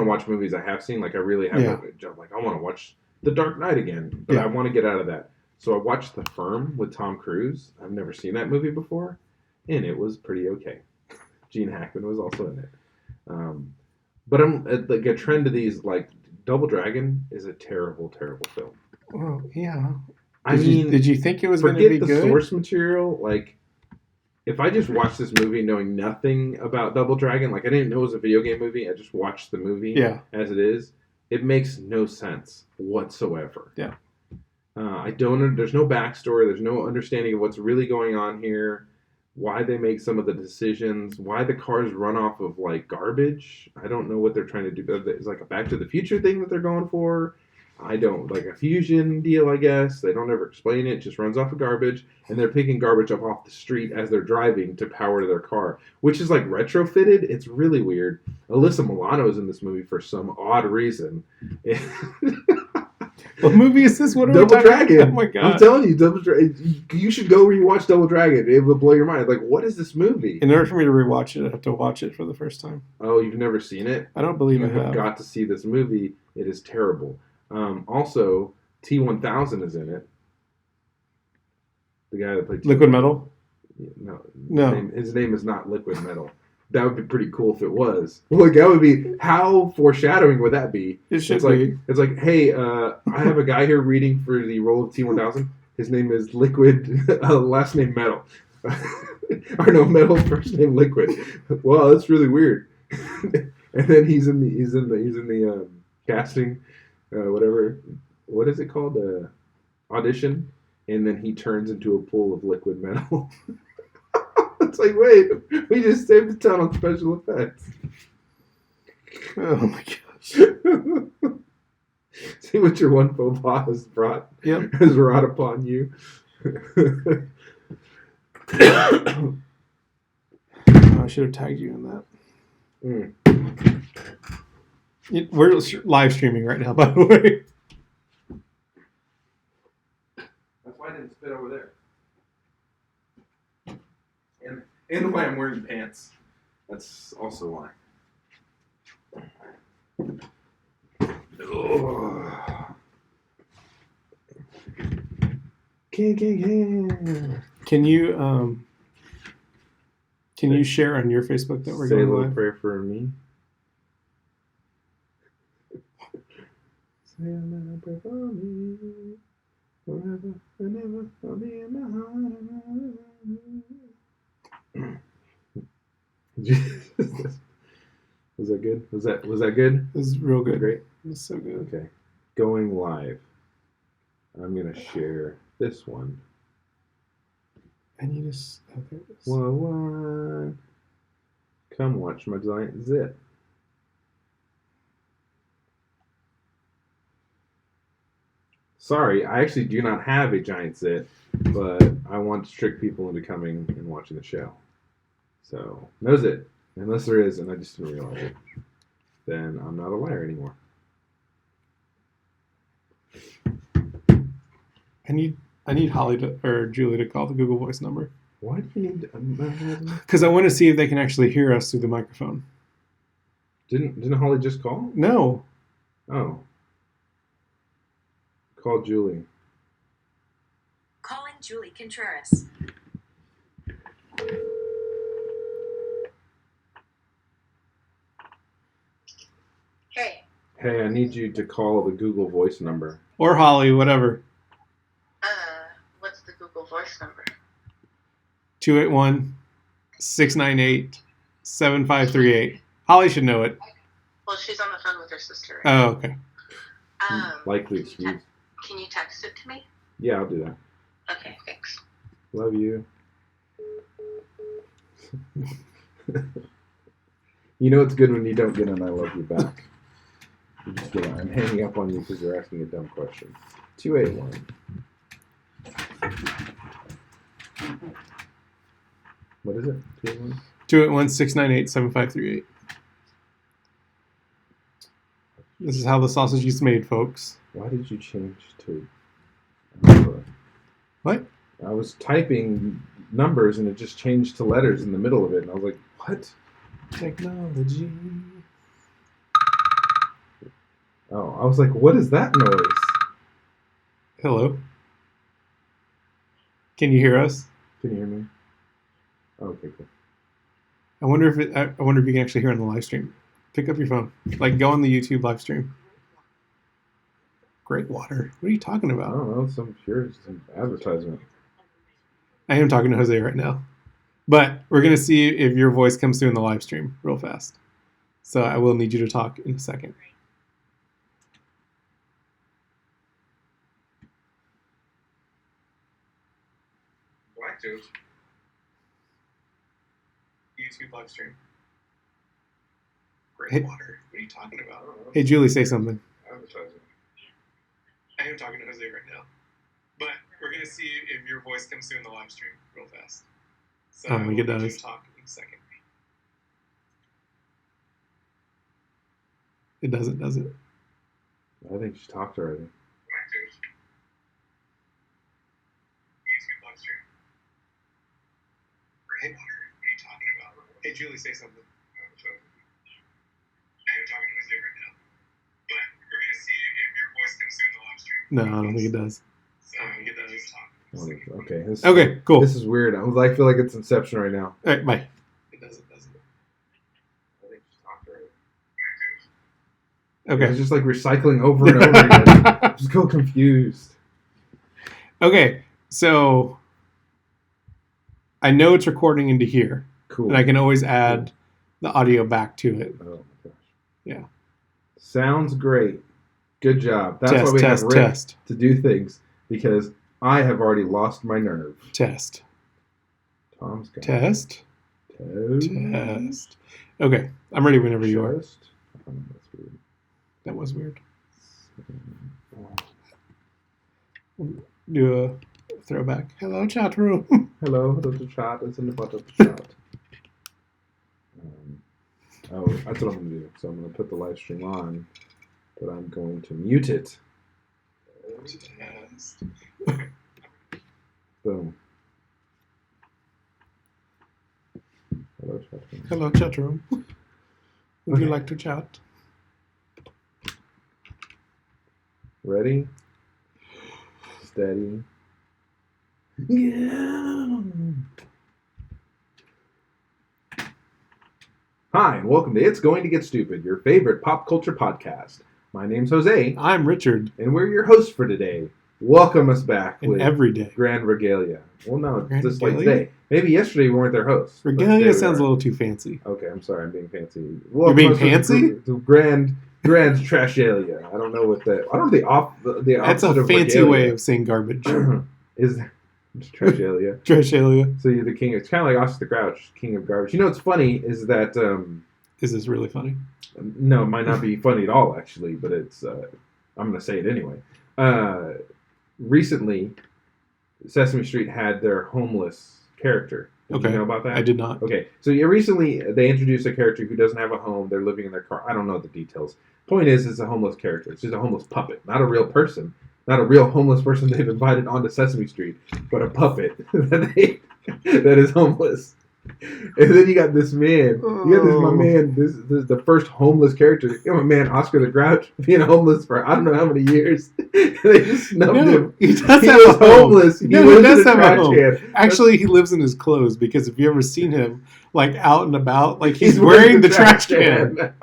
to watch movies I have seen. Like I really have Yeah. a job. Like I want to watch The Dark Knight again, but Yeah. I want to get out of that. So I watched The Firm with Tom Cruise. I've never seen that movie before, and it was pretty okay. Gene Hackman was also in it. Um, but I'm like a trend to these. Like Double Dragon is a terrible, terrible film. Well, yeah. I mean, did you think it was going to forget be the good? source material. Like, if I just watched this movie knowing nothing about Double Dragon, like I didn't know it was a video game movie, I just watched the movie Yeah. as it is. It makes no sense whatsoever. Yeah. I don't. There's no backstory. There's no understanding of what's really going on here. Why they make some of the decisions. Why the cars run off of like garbage. I don't know what they're trying to do. It's like a Back to the Future thing that they're going for. I don't like a fusion deal. I guess they don't ever explain it. It just runs off of garbage, and they're picking garbage up off the street as they're driving to power their car, which is like retrofitted. It's really weird. Alyssa Milano is in this movie for some odd reason. What movie is this? What are Double we talking Dragon. about? Oh my god! I'm telling you, Double Dragon. You should go rewatch Double Dragon. It will blow your mind. Like, what is this movie? In order for me to rewatch it, I have to watch it for the first time. Oh, you've never seen it? I don't believe You I have have. got to see this movie. It is terrible. Also, T-1000 is in it. The guy that played Liquid Metal? No. His name is not Liquid Metal. That would be pretty cool if it was. Like, that would be... How foreshadowing would that be? It should be. It's like, hey, I have a guy here reading for the role of T-1000. His name is Liquid, last name Metal. Or no, Metal, first name Liquid. Wow, that's really weird. And then he's in the casting, whatever. What is it called? Audition. And then he turns into a pool of liquid metal. It's like, wait, we just saved the town on special effects. Oh my gosh. See what your one faux pas has brought. Yep. Has wrought upon you. I should have tagged you in that. We're live streaming right now, by the way. That's why I didn't spit over there. And why I'm wearing pants. That's also why. Can you share on your Facebook that we're Say a going little live? prayer for me. Say a little prayer for me. Forever and ever, I'll be in my heart. Was that good? Was that good? It was real good. Great. It was so good. Okay. Going live. I'm gonna share this one. I need to. Oh, there it is. Whoa. Come watch my giant zit. Sorry, I actually do not have a giant zit, but I want to trick people into coming and watching the show. So, no zit. Unless there is, and I just didn't realize it. Then I'm not a liar anymore. I need Holly or Julie to call the Google Voice number. Why do you need... Because I want to see if they can actually hear us through the microphone. Didn't Holly just call? No. Oh. Call Julie. Calling Julie Contreras. Hey. Hey, I need you to call the Google Voice number. Or Holly, whatever. What's the Google Voice number? 281-698-7538. Holly should know it. Well, she's on the phone with her sister. Oh, okay. Likely excuse. Can you text it to me? Yeah, I'll do that. Okay, thanks. Love you. You know it's good when you don't get an I love you back. You just get I'm hanging up on you because you're asking a dumb question. 281. What is it? 281? 281-698-7538. This is how the sausage is made, folks. Why did you change to... What? I was typing numbers and it just changed to letters in the middle of it. And I was like, what? Technology. Oh, I was like, what is that noise? Hello. Can you hear us? Can you hear me? Okay, cool. I wonder if you can actually hear on the live stream. Pick up your phone. Like, go on the YouTube live stream. Great water. What are you talking I about? don't know, some advertisement. I am talking to Jose right now. But we're going to see if your voice comes through in the live stream real fast. So I will need you to talk in a second. Black juice. YouTube live stream. Great Hey, water. what are you talking about? Hey, Julie, say something. Advertisement. I am talking to Jose right now. But we're going to see if your voice comes through in the live stream real fast. So I will need you to talk in a second. It doesn't, does it? I think she talked already. YouTube live stream. Hey, water. What are you talking about? Hey, Julie, say something. I am talking to Jose right now. But we're going to see if your voice comes through in the live stream. No, I don't think it does. So I think it does. Okay. Okay, cool. This is weird. I feel like it's Inception right now. All right, bye. It doesn't, doesn't it? I think she talked already. Okay. It's just like recycling over and over again. I'm just so confused. Okay, so I know it's recording into here, Cool. and I can always add the audio back to it. Oh my gosh. Yeah. Sounds great. Good job. That's Test, why we test, have Rick test. to do things, because I have already lost my nerve. Test. Tom's got Test. Toad. Test. Okay, I'm ready whenever you are. Just. Oh, that's weird. That was weird. Do a throwback. Hello, chat room. Hello, the chat is in the butt of the chat. Oh, that's what I'm going to do. So I'm going to put the live stream on, but I'm going to mute it. Test. Boom. Hello, chat room. Hello, chat room. Would you like to chat? Ready? Steady. Yeah. Hi, and welcome to It's Going to Get Stupid, your favorite pop culture podcast. My name's Jose, I'm Richard. and we're your hosts for today. Welcome us back And with every day. Grand Regalia. Well, no, Grand just like Regalia? today. Maybe yesterday we weren't their hosts. but today Regalia we sounds are. a little too fancy. Okay, I'm sorry, I'm being fancy. You're being Welcome us to fancy? the Grand Trashalia. I don't know what that. I don't know the That's opposite a of fancy regalia way of saying garbage. is Trashalia. Trashalia. So you're the king. It's kind of like Oscar the Grouch, king of garbage. You know what's funny is that Is this really funny? no, it might not be funny at all actually, but it's I'm gonna say it anyway. Recently, Sesame Street had their homeless character. Did Okay. you know about that? I did not. Okay, so yeah, recently they introduced a character who doesn't have a home. They're living in their car. I don't know the details. Point is, it's a homeless character. It's just a homeless puppet, not a real person, not a real homeless person they've invited onto Sesame Street, but a puppet that is homeless. And then you got this man. You got this my man. This is the first homeless character. You know, my man Oscar the Grouch being homeless for I don't know how many years. They just snubbed No, him. he does He have was a home. homeless. He No, lives he does in a have a trash home. can. Actually, he lives in his clothes because if you ever seen him like out and about, like he's wearing the trash can.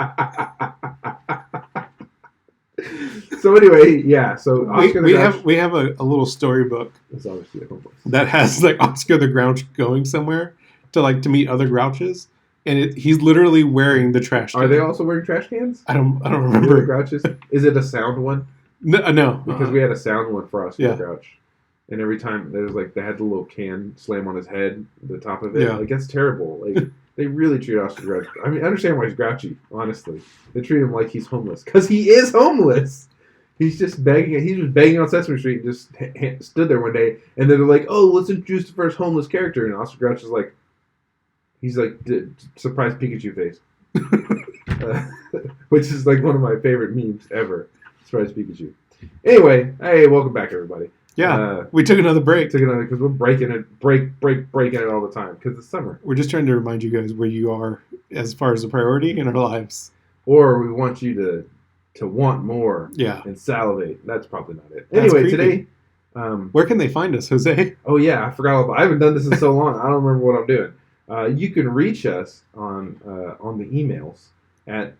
So anyway, yeah. So Oscar the We Grouch have a little storybook is obviously homeless. that has like Oscar the Grouch going somewhere to meet other Grouches, and he's literally wearing the trash can. Are they also wearing trash cans? I don't The remember. Grouches? Is it a sound one? No, Because we had a sound one for Oscar Yeah. the Grouch. And every time there was like they had the little can slam on his head, the top of it. Yeah. Like that's terrible. Like they really treat Oscar the Grouch. I mean, I understand why he's grouchy. Honestly, they treat him like he's homeless because he is homeless. He's just begging. He was begging on Sesame Street and just stood there one day. And then they're like, "Oh, let's introduce the first homeless character." And Oscar Grouch is like, he's like surprised Pikachu face, which is like one of my favorite memes ever. Surprised Pikachu. Anyway, hey, welcome back, everybody. Yeah, we took another break. Because we're breaking it all the time because it's summer. We're just trying to remind you guys where you are as far as the priority in our lives. Or we want you to to want more Yeah. and salivate. That's probably not it. That's Anyway, creepy. today. Where can they find us, Jose? Oh yeah, I forgot. I haven't done this in so long. I don't remember what I'm doing. You can reach us on the emails at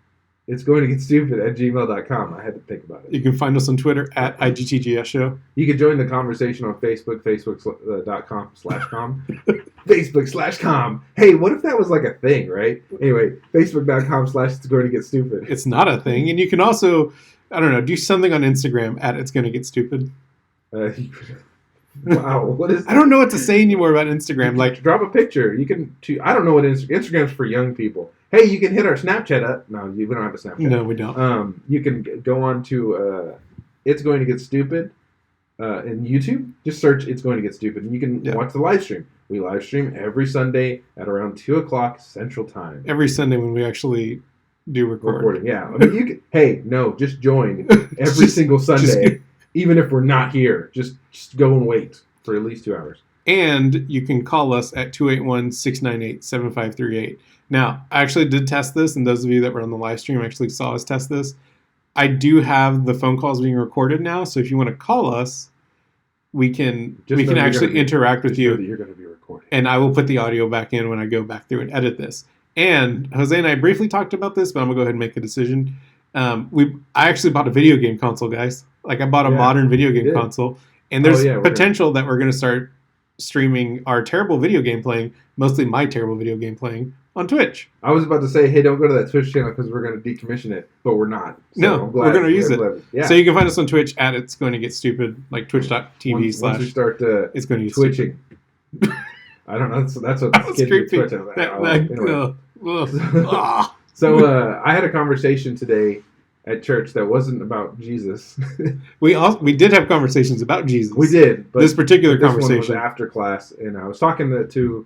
itsgoingtogetstupid@gmail.com. I had to think about it. You can find us on Twitter at IGTGS Show. You can join the conversation on Facebook, facebook.com/com. Facebook/com. Hey, what if that was like a thing, right? Anyway, facebook.com/itsgoingtogetstupid. It's not a thing. And you can also, I don't know, do something on Instagram at It's Gonna Get Stupid. Wow, what is that? I don't know what to say anymore about Instagram. Like, drop a picture. You can. I don't know what Instagram's for young people. Hey, you can hit our Snapchat up. No, we don't have a Snapchat. no, we don't. You can go on to It's Going to Get Stupid in YouTube. Just search It's Going to Get Stupid, and you can watch the live stream. We live stream every Sunday at around 2 o'clock Central Time. Every Sunday when we actually do recording. Yeah, I mean, you can. Hey, no, just join every single Sunday, even if we're not here. Just go and wait for at least 2 hours. And you can call us at 281-698-7538. Now, I actually did test this, and those of you that were on the live stream actually saw us test this. I do have the phone calls being recorded now, so if you want to call us, we can actually interact with you. You're going to be recorded. And I will put the audio back in when I go back through and edit this. And Jose and I briefly talked about this, but I'm going to go ahead and make a decision. I actually bought a video game console, guys. Like, I bought a modern video game console. And there's potential that we're going to start streaming our terrible video game playing, mostly my terrible video game playing, on Twitch. I was about to say, hey, don't go to that Twitch channel because we're going to decommission it, but we're not. So no, we're going to use it. Yeah. So you can find us on Twitch at It's Going to Get Stupid, like twitch.tv/ Once we start It's Going to Get twitching. I don't know. That's what that was kids creepy. Twitch. So I had a conversation today at church that wasn't about Jesus. We did have conversations about Jesus. We did, but this particular conversation one was after class, and I was talking to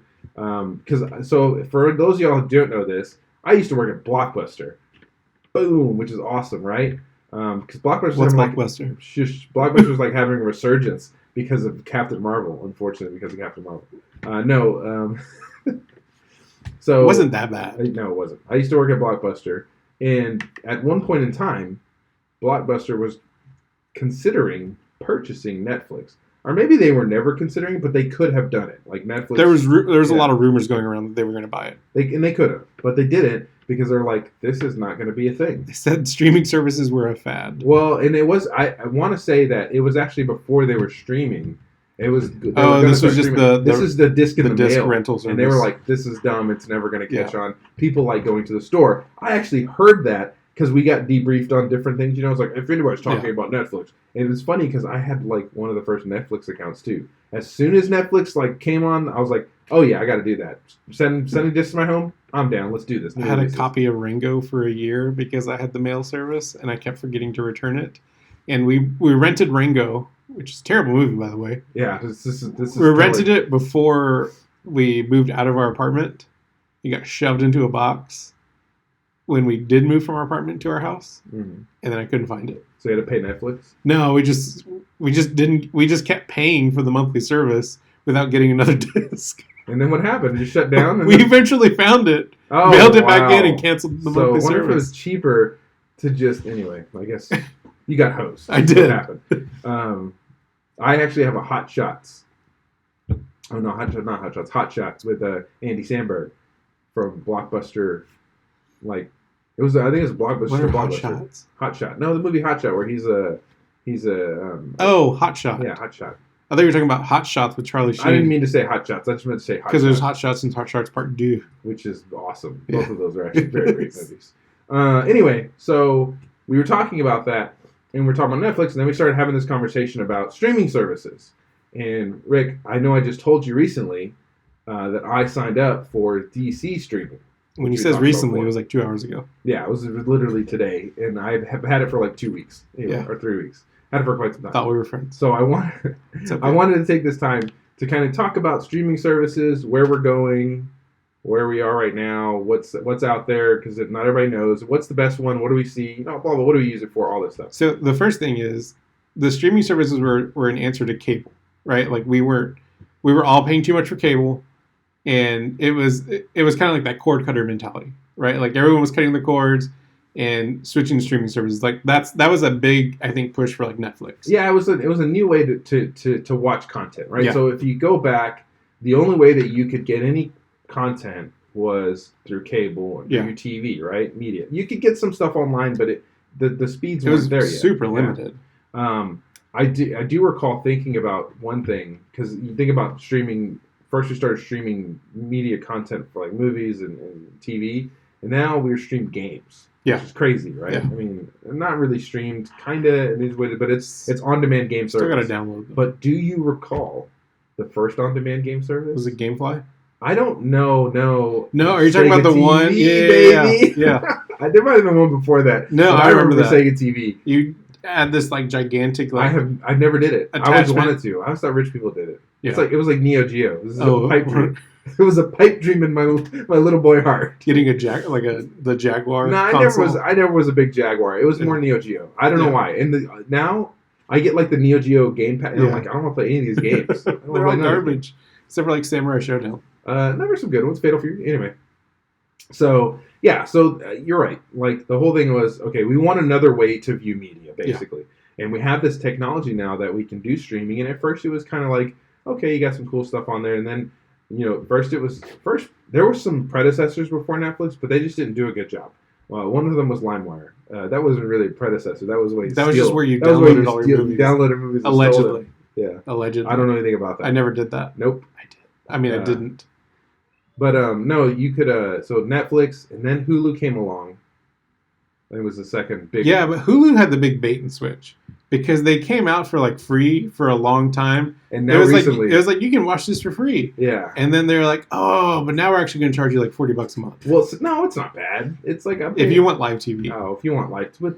so for those of y'all who don't know this, I used to work at Blockbuster. Boom, which is awesome, right? Because Blockbuster's Blockbuster? Blockbuster's like having a resurgence because of Captain Marvel. Unfortunately, because of Captain Marvel. So it wasn't that bad. No, it wasn't. I used to work at Blockbuster, and at one point in time, Blockbuster was considering purchasing Netflix. Or maybe they were never considering, but they could have done it. Like Netflix. There was a lot of rumors going around that they were going to buy it. They could have, but they didn't because they're like, this is not going to be a thing. They said streaming services were a fad. Well, and it was. I want to say that it was actually before they were streaming. It was. This was just this is the disc in the disc mail rental service. And they were like, this is dumb. It's never going to catch on. People like going to the store. I actually heard that because we got debriefed on different things. You know, it's like if anybody's talking about Netflix. And it was funny because I had like one of the first Netflix accounts too. As soon as Netflix like came on, I was like, oh yeah, I got to do that. Sending discs to my home. I'm down. Let's do this. I had a copy of Ringo for a year because I had the mail service and I kept forgetting to return it. And we rented Ringo, which is a terrible movie, by the way. Yeah, this is. We rented it before we moved out of our apartment. It got shoved into a box when we did move from our apartment to our house, and then I couldn't find it. So you had to pay Netflix? No, we just didn't. We just kept paying for the monthly service without getting another disc. And then what happened? You shut down? We eventually found it, mailed it back in, and canceled the monthly service. So I wonder if it was cheaper to just anyway. I guess you got hosed. I did. What happened? I actually have a Hot Shots. Oh no, not Hot Shots. Hot Shots with Andy Samberg from Blockbuster. Like it was. I think it was Blockbuster. What are Hot Blockbuster. Shots? Hot Shot. No, the movie Hot Shot, where he's a. Hot Shot. Yeah, Hot Shot. I thought you were talking about Hot Shots with Charlie Sheen. I didn't mean to say Hot Shots. I just meant to say Hot Shots. Because there's Hot Shots and Hot Shots Part 2. Which is awesome. Both of those are actually very great movies. Anyway, so we were talking about that, and we're talking about Netflix, and then we started having this conversation about streaming services. And Rick, I know I just told you recently that I signed up for DC streaming. When he says recently, it was like 2 hours ago. Yeah, it was literally today, and I have had it for like 2 weeks, or 3 weeks. Had it for quite some time. Thought we were friends. So I wanted to take this time to kind of talk about streaming services, where we're going, where we are right now, what's out there, because not everybody knows. What's the best one? What do we see? Blah, blah, what do we use it for? All this stuff. So the first thing is the streaming services were an answer to cable, right? Like we were all paying too much for cable, and it was kind of like that cord cutter mentality, right? Like everyone was cutting the cords, and switching to streaming services. Like that was a big, I think, push for like Netflix. Yeah, it was a new way to watch content, right? Yeah. So if you go back, the only way that you could get any content was through cable and through TV, right? Media. You could get some stuff online, but the speeds weren't there yet. Super limited. I do recall thinking about one thing, because you think about streaming. First, we started streaming media content for like movies and TV, and now we're streamed games. Yeah, which is crazy, right? Yeah. I mean, not really streamed, kind of in these ways, but it's on-demand game service. Still got to download them. But do you recall the first on-demand game service? Was it GameFly? I don't know. No, are you talking about the TV, one? baby. Yeah. There might have been one before that. No, but I remember the that. Sega TV. You add this like gigantic like. I never did it. I always attachment. wanted to. I always thought rich people did it. Yeah. It was like Neo Geo. This is Oh. a pipe dream. It was a pipe dream in my little boy heart. Getting the Jaguar. No, console. I never was a big Jaguar. It was more Neo Geo. I don't know why. And now I get like the Neo Geo gamepad. And I'm like, I don't want to play any of these games. I don't wanna They're play all none of them. garbage, except for like Samurai Showdown. There were some good ones. Fatal Fury. Anyway. So you're right. Like the whole thing was, okay, we want another way to view media, basically. And we have this technology now that we can do streaming. And at first it was kind of like, okay, you got some cool stuff on there. And then, first there were some predecessors before Netflix, but they just didn't do a good job. One of them was LimeWire. That wasn't really a predecessor. That was That was just where you downloaded all your movies. Downloaded movies. And Allegedly. stole them. Yeah. Allegedly. I don't know anything about that. I never did that. Nope. I did. I mean, I didn't. But no, you could. So Netflix, and then Hulu came along. It was the second big. Yeah, but Hulu had the big bait and switch because they came out for like free for a long time. And now recently, it was like you can watch this for free. Yeah. And then they're like, oh, but now we're actually going to charge you like $40 a month. Well, no, it's not bad. It's like if you want live TV. Oh, if you want live, but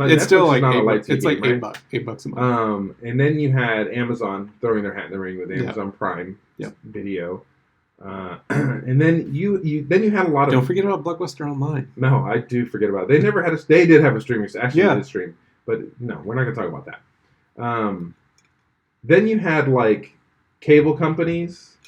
it's still like not a live $8. TV, It's like right? $8 a month. And then you had Amazon throwing their hat in the ring with Amazon Prime Video. And then you had a lot of. Don't forget about Blockbuster Online. No, I do forget about it. They never had They did have a streaming. Actually, they did stream, but no, we're not going to talk about that. Then you had like cable companies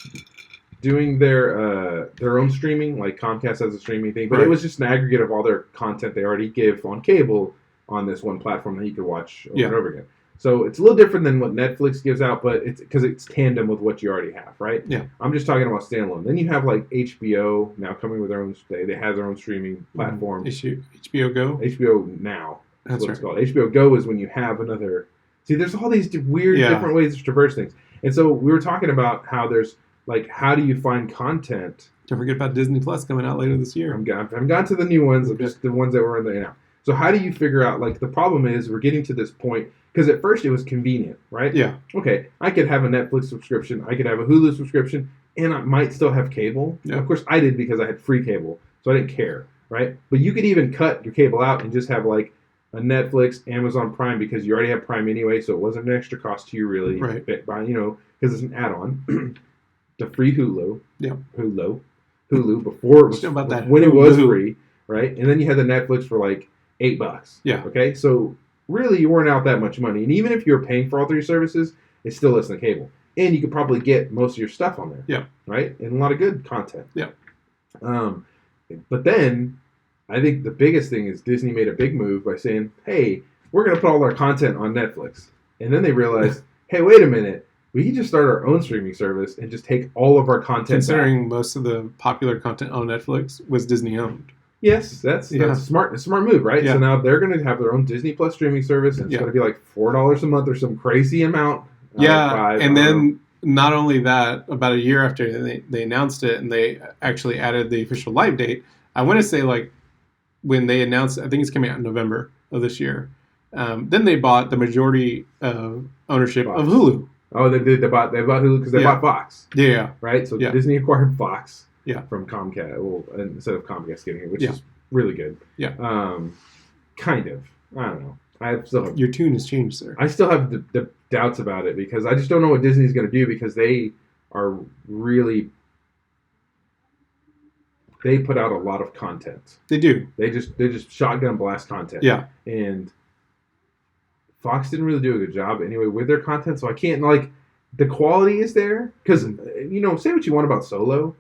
doing their own streaming, like Comcast has a streaming thing, but it was just an aggregate of all their content they already give on cable on this one platform that you could watch over and over again. So it's a little different than what Netflix gives out, but it's because it's tandem with what you already have, right? Yeah. I'm just talking about standalone. Then you have like HBO now coming with their own. They have their own streaming platform. HBO Go. HBO Now. That's what it's called. HBO Go is when you have another. See, there's all these weird, different ways to traverse things, and so we were talking about how there's like, how do you find content? Don't forget about Disney Plus coming out later this year. I haven't gotten to the new ones, just the ones that were in there now. So how do you figure out, like, the problem is we're getting to this point, because at first it was convenient, right? Yeah. Okay, I could have a Netflix subscription, I could have a Hulu subscription, and I might still have cable. Yeah. Of course, I did because I had free cable, so I didn't care, right? But you could even cut your cable out and just have, like, a Netflix, Amazon Prime, because you already have Prime anyway, so it wasn't an extra cost to you, really. Right. Because it's an add-on. The free Hulu. Yeah. Hulu before it was, about that when it was Hulu. free, right? And then you had the Netflix for like $8. Yeah. Okay, so really you weren't out that much money, and even if you were paying for all three services, it's still less than cable, and you could probably get most of your stuff on there. Yeah. Right, and a lot of good content. Yeah. But then I think the biggest thing is Disney made a big move by saying, "Hey, we're going to put all our content on Netflix," and then they realized, "Hey, wait a minute." We can just start our own streaming service and just take all of our content. Considering most of the popular content on Netflix was Disney owned. Yes, that's smart. A smart move, right? Yeah. So now they're going to have their own Disney Plus streaming service, and it's going to be like $4 a month or some crazy amount. And then not only that, about a year after they announced it, and they actually added the official live date. I want to say like when they announced, I think it's coming out in November of this year. Then they bought the majority ownership of Hulu. Oh, they bought Hulu because they bought Fox. Yeah. Right? So Disney acquired Fox from Comcast, instead of Comcast getting it, which is really good. Yeah. Kind of. I don't know. I still have, your tune has changed, sir. I still have the doubts about it because I just don't know what Disney's going to do because they are really... They put out a lot of content. They do. They just shotgun blast content. Yeah. And Fox didn't really do a good job anyway with their content, so I can't, like, the quality is there because say what you want about Solo,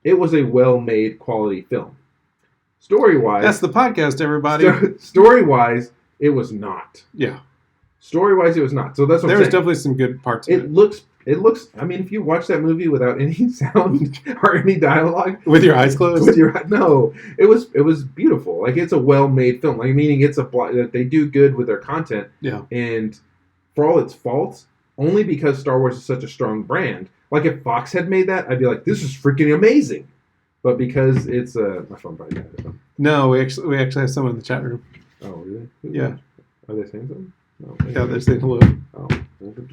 it was a well-made quality film. Story-wise, That's the podcast, everybody. story-wise, it was not. Yeah. Story-wise, it was not. So that's what There I'm was saying. definitely some good parts of It looks. I mean, if you watch that movie without any sound or any dialogue, With your eyes closed? no, it was beautiful. Like, it's a well-made film. Like, meaning it's that they do good with their content. Yeah. And for all its faults, only because Star Wars is such a strong brand. Like, if Fox had made that, I'd be like, this is freaking amazing. But because it's my phone probably died. No, we actually have someone in the chat room. Oh, really? Yeah. Are they saying something? No. Yeah, they're saying hello. Oh.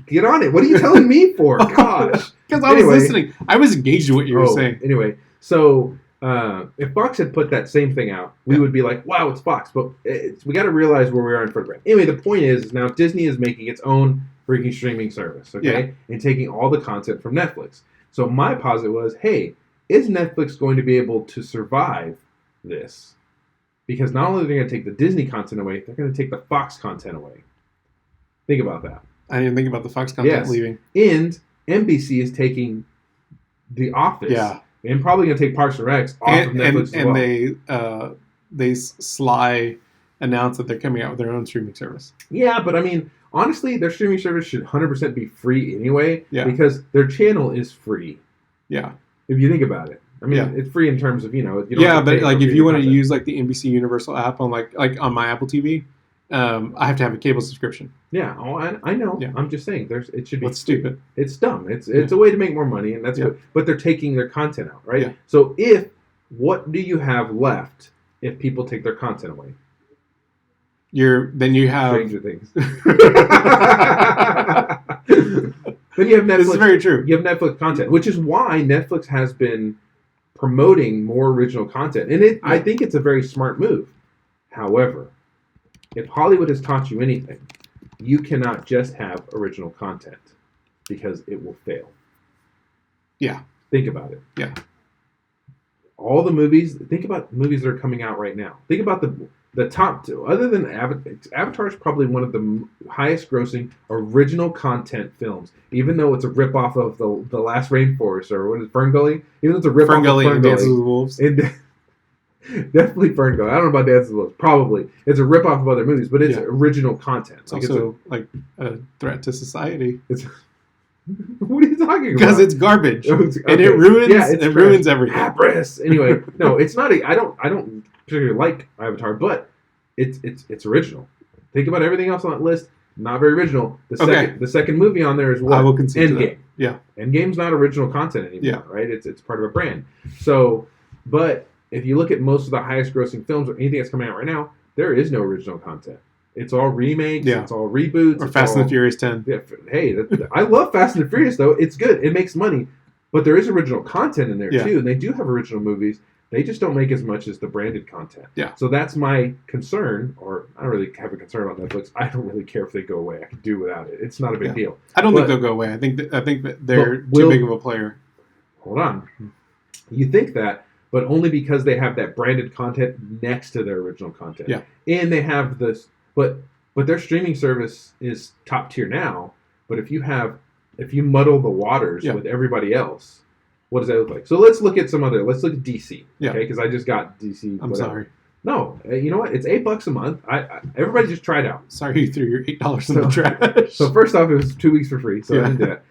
Get on it. What are you telling me for? Gosh. Because I was listening. I was engaged in what you were saying. Anyway, so if Fox had put that same thing out, we would be like, wow, it's Fox. But we got to realize where we are in front of it. Anyway, the point is now Disney is making its own freaking streaming service, okay? And taking all the content from Netflix. So my posit was, hey, is Netflix going to be able to survive this? Because not only are they going to take the Disney content away, they're going to take the Fox content away. Think about that. I didn't think about the Fox content leaving. And NBC is taking The Office. Yeah. And probably going to take Parks and Rec off of Netflix as well. And they sly announced that they're coming out with their own streaming service. Yeah, but I mean, honestly, their streaming service should 100% be free anyway. Yeah. Because their channel is free. Yeah. If you think about it. I mean, it's free in terms of, you don't have to but pay like for if you want to content. use like the NBC Universal app on like on my Apple TV, I have to have a cable subscription. Yeah, I know. Yeah. I'm just saying, it should be. What's stupid? It's dumb. It's a way to make more money, and that's good. But they're taking their content out, right? Yeah. So what do you have left if people take their content away? Then you have Stranger Things. Then you have Netflix. This is very true. You have Netflix content, which is why Netflix has been promoting more original content, and I think it's a very smart move. However, if Hollywood has taught you anything, you cannot just have original content because it will fail. Yeah. Think about it. Yeah. All the movies. Think about movies that are coming out right now. Think about the top two. Other than Avatar is probably one of the highest grossing original content films. Even though it's a ripoff of the Last Rainforest or what is it, Fern Gully? Even though it's a ripoff of Fern and Gully. Dances with Wolves. Definitely Fern Gully. I don't know about Dances with Wolves. Probably. It's a ripoff of other movies, but it's original content. It's also like a threat to society. What are you talking about? Because it's garbage. Okay. And it ruins it's ruins everything. Habris. Anyway, no, it's not I don't particularly like Avatar, but it's original. Think about everything else on that list. Not very original. The second movie on there is what? I will concede to that. Endgame. Yeah. Endgame's not original content anymore, right? It's part of a brand. So, but if you look at most of the highest grossing films or anything that's coming out right now, there is no original content. It's all remakes. Yeah. It's all reboots. Or Fast and the Furious 10. Yeah, hey, I love Fast and the Furious, though. It's good. It makes money. But there is original content in there, too. And they do have original movies. They just don't make as much as the branded content. Yeah. So that's my concern, or I don't really have a concern about Netflix. I don't really care if they go away. I can do without it. It's not a big deal. I don't think they'll go away. I think that they're too big of a player. Hold on. You think that, but only because they have that branded content next to their original content. Yeah. And they have this, but their streaming service is top tier now. But if you muddle the waters with everybody else, what does that look like? So let's look at let's look at DC. Yeah. Okay, because I just got DC. I'm sorry. No, you know what? It's $8 a month. Everybody just try it out. Sorry you threw your $8 in the trash. So first off, it was 2 weeks for free, so I did that.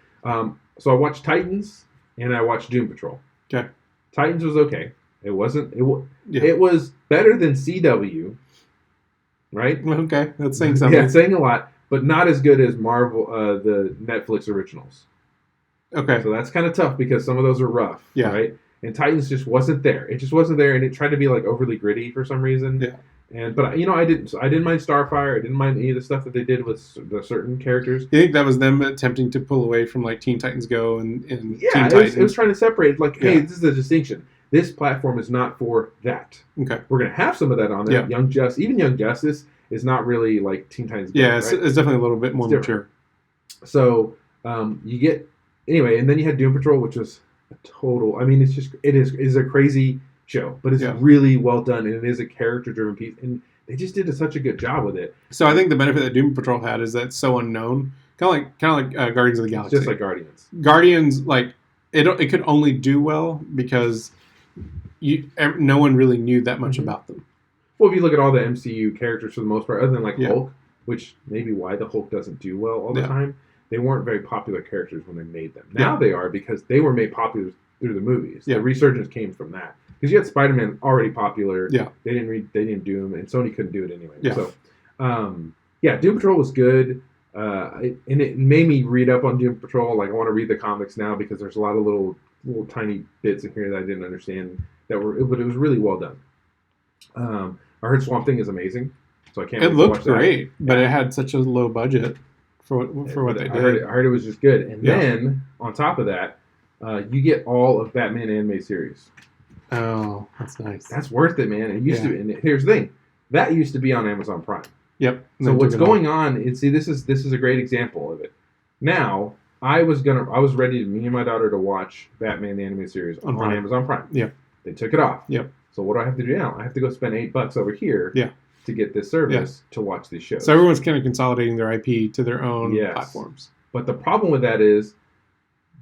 So I watched Titans and I watched Doom Patrol. Okay. Titans was okay. It wasn't. It was better than CW. Right. Okay, that's saying something. Yeah, it's saying a lot, but not as good as Marvel, the Netflix originals. Okay. So that's kind of tough because some of those are rough. Yeah. Right. And Titans just wasn't there. It just wasn't there, and it tried to be like overly gritty for some reason. Yeah. But I didn't mind Starfire. I didn't mind any of the stuff that they did with the certain characters. You think that was them attempting to pull away from like Teen Titans Go and Teen Titans? It was trying to separate. Like, hey, this is a distinction. This platform is not for that. Okay. We're gonna have some of that on there. Yeah. Young Justice is not really like Teen Titans Go. Yeah, it's definitely a little bit more mature. So you get anyway, and then you had Doom Patrol, which was a total. I mean, it is a crazy show, but it's really well done, and it is a character-driven piece, and they just did such a good job with it. So I think the benefit that Doom Patrol had is that it's so unknown, kind of like Guardians of the Galaxy. Just like Guardians. Guardians, like it could only do well because no one really knew that much Mhm. about them. Well, if you look at all the MCU characters for the most part, other than like Yeah. Hulk, which maybe why the Hulk doesn't do well all the Yeah. time, they weren't very popular characters when they made them. Now Yeah. they are because they were made popular through the movies. Yeah. The resurgence came from that because you had Spider-Man already popular. Yeah. They didn't do him, and Sony couldn't do it anyway. Yeah. So, Doom Patrol was good. And it made me read up on Doom Patrol. Like I want to read the comics now because there's a lot of little tiny bits in here that I didn't understand but it was really well done. I heard Swamp Thing is amazing, so I can't. It wait to looked watch that. great, but it had such a low budget for what they I heard, did. I heard it was just good, and Yeah. then on top of that, you get all of Batman anime series. Oh, that's nice. That's worth it, man. It used to. And here's the thing, that used to be on Amazon Prime. Yep. So what's going on? And see, this is a great example of it. Now, I was ready, me and my daughter, to watch Batman the animated series on Prime. Amazon Prime. Yeah. They took it off. Yep. So what do I have to do now? I have to go spend $8 over here. Yeah. To get this service to watch these shows. So everyone's kind of consolidating their IP to their own Yes. platforms. But the problem with that is,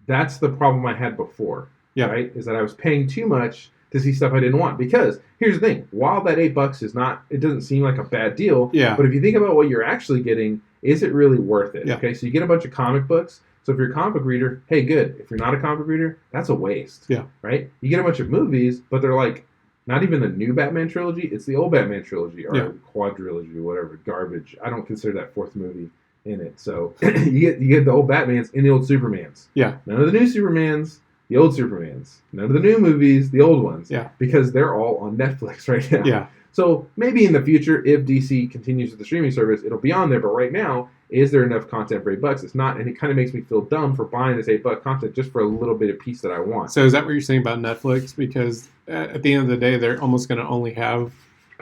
that's the problem I had before. Yeah. Right? Is that I was paying too much to see stuff I didn't want. Because here's the thing: while that $8 is not, it doesn't seem like a bad deal. Yeah. But if you think about what you're actually getting, is it really worth it? Yeah. Okay. So you get a bunch of comic books. So if you're a comic book reader, hey, good. If you're not a comic book reader, that's a waste. Yeah. Right? You get a bunch of movies, but they're like not even the new Batman trilogy. It's the old Batman trilogy or quadrilogy or whatever. Garbage. I don't consider that fourth movie in it. So you get the old Batmans and the old Supermans. Yeah. None of the new Supermans, the old Supermans. None of the new movies, the old ones. Yeah. Because they're all on Netflix right now. Yeah. So maybe in the future, if DC continues with the streaming service, it'll be on there. But right now, is there enough content for $8? It's not, and it kind of makes me feel dumb for buying this $8 content just for a little bit of piece that I want. So is that what you're saying about Netflix? Because at the end of the day, they're almost going to only have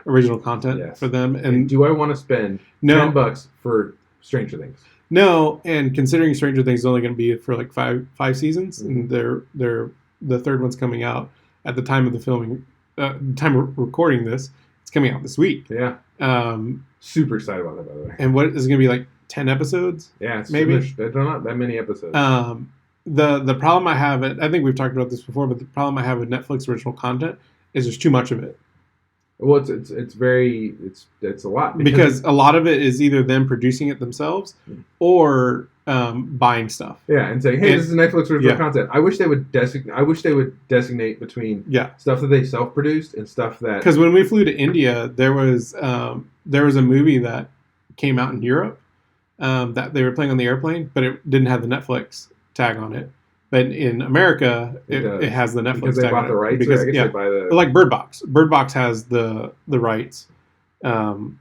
original content for them. And do I want to spend $10 for Stranger Things? No, and considering Stranger Things is only going to be for like five seasons, and the third one's coming out at the time of the filming, time of recording this. It's coming out this week. Yeah. Super excited about that, by the way. And what is it going to be, like 10 episodes? Yeah, it's maybe. They're not that many episodes. The problem I have, I think we've talked about this before, but the problem I have with Netflix original content is there's too much of it. Well, it's a lot because a lot of it is either them producing it themselves or buying stuff. Yeah, and saying, "Hey, this is Netflix original content." I wish they would designate between stuff that they self-produced and stuff that. Because when we flew to India, there was a movie that came out in Europe that they were playing on the airplane, but it didn't have the Netflix tag on it. But in America, it has the Netflix because they tag bought on the rights. Because They buy the like Bird Box. Bird Box has the rights. Netflix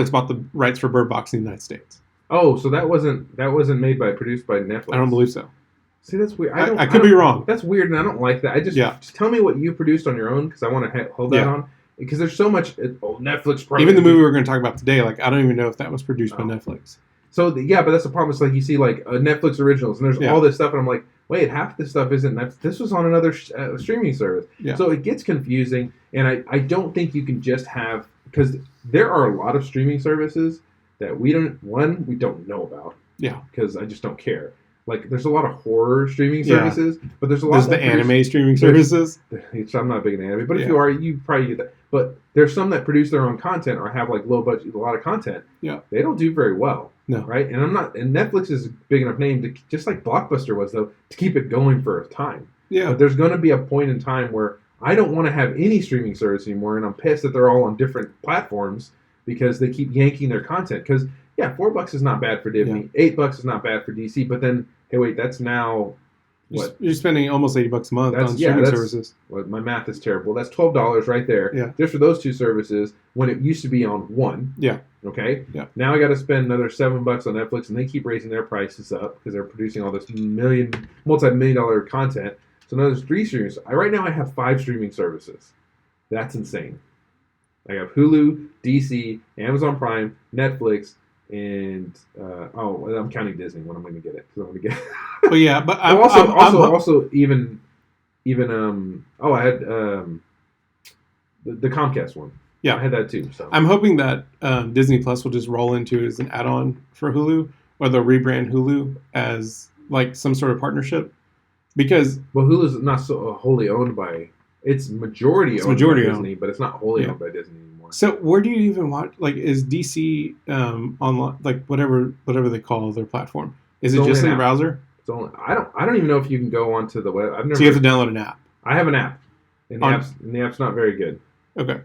bought the rights for Bird Box in the United States. Oh, so that wasn't produced by Netflix. I don't believe so. See, that's weird. I could be wrong. That's weird, and I don't like that. Just tell me what you produced on your own because I want to hold that on. Because there's so much. Netflix. Even the movie we're going to talk about today, like I don't even know if that was produced by Netflix. So but that's the problem. It's like you see like Netflix originals, and there's all this stuff, and I'm like, wait, half this stuff isn't Netflix. This was on another streaming service. Yeah. So it gets confusing, and I don't think you can just have, because there are a lot of streaming services that we don't know about. Yeah. Because I just don't care. Like there's a lot of horror streaming services, but there's a lot. There's the anime streaming services. I'm not big in anime, but if you are, you probably get that. But there's some that produce their own content or have like low budget, a lot of content. Yeah. They don't do very well. No. Right? And Netflix is a big enough name to, just like Blockbuster was though, to keep it going for a time. Yeah. But there's going to be a point in time where I don't want to have any streaming service anymore, and I'm pissed that they're all on different platforms because they keep yanking their content. Because $4 is not bad for Disney, $8 is not bad for DC, but then hey, wait, that's now what? You're spending almost $80 a month on streaming services. Well, my math is terrible. That's $12 right there. Yeah. Just for those two services when it used to be on one. Yeah. Okay. Yeah. Now I got to spend another $7 on Netflix, and they keep raising their prices up because they're producing all this multi-million-dollar content. So now there's 3 streamers. Right now I have 5 streaming services. That's insane. I have Hulu, DC, Amazon Prime, Netflix, and I'm counting Disney when I'm going to get it. So I'm going to get. But yeah, but I had the Comcast one. Yeah, I had that too. So I'm hoping that Disney Plus will just roll into as an add-on for Hulu, or they'll rebrand Hulu as like some sort of partnership. because Well, Hulu's not so wholly owned by. It's majority It's owned majority by owned. Disney, but it's not wholly Yeah. owned by Disney anymore. so where do you even watch? Like, is DC online? Like whatever they call their platform. Is It's it only just an in the app. browser? It's only, I don't even know if you can go onto the web. I've never. So you have to download an app. I have an app, and On- the app's not very good. Okay.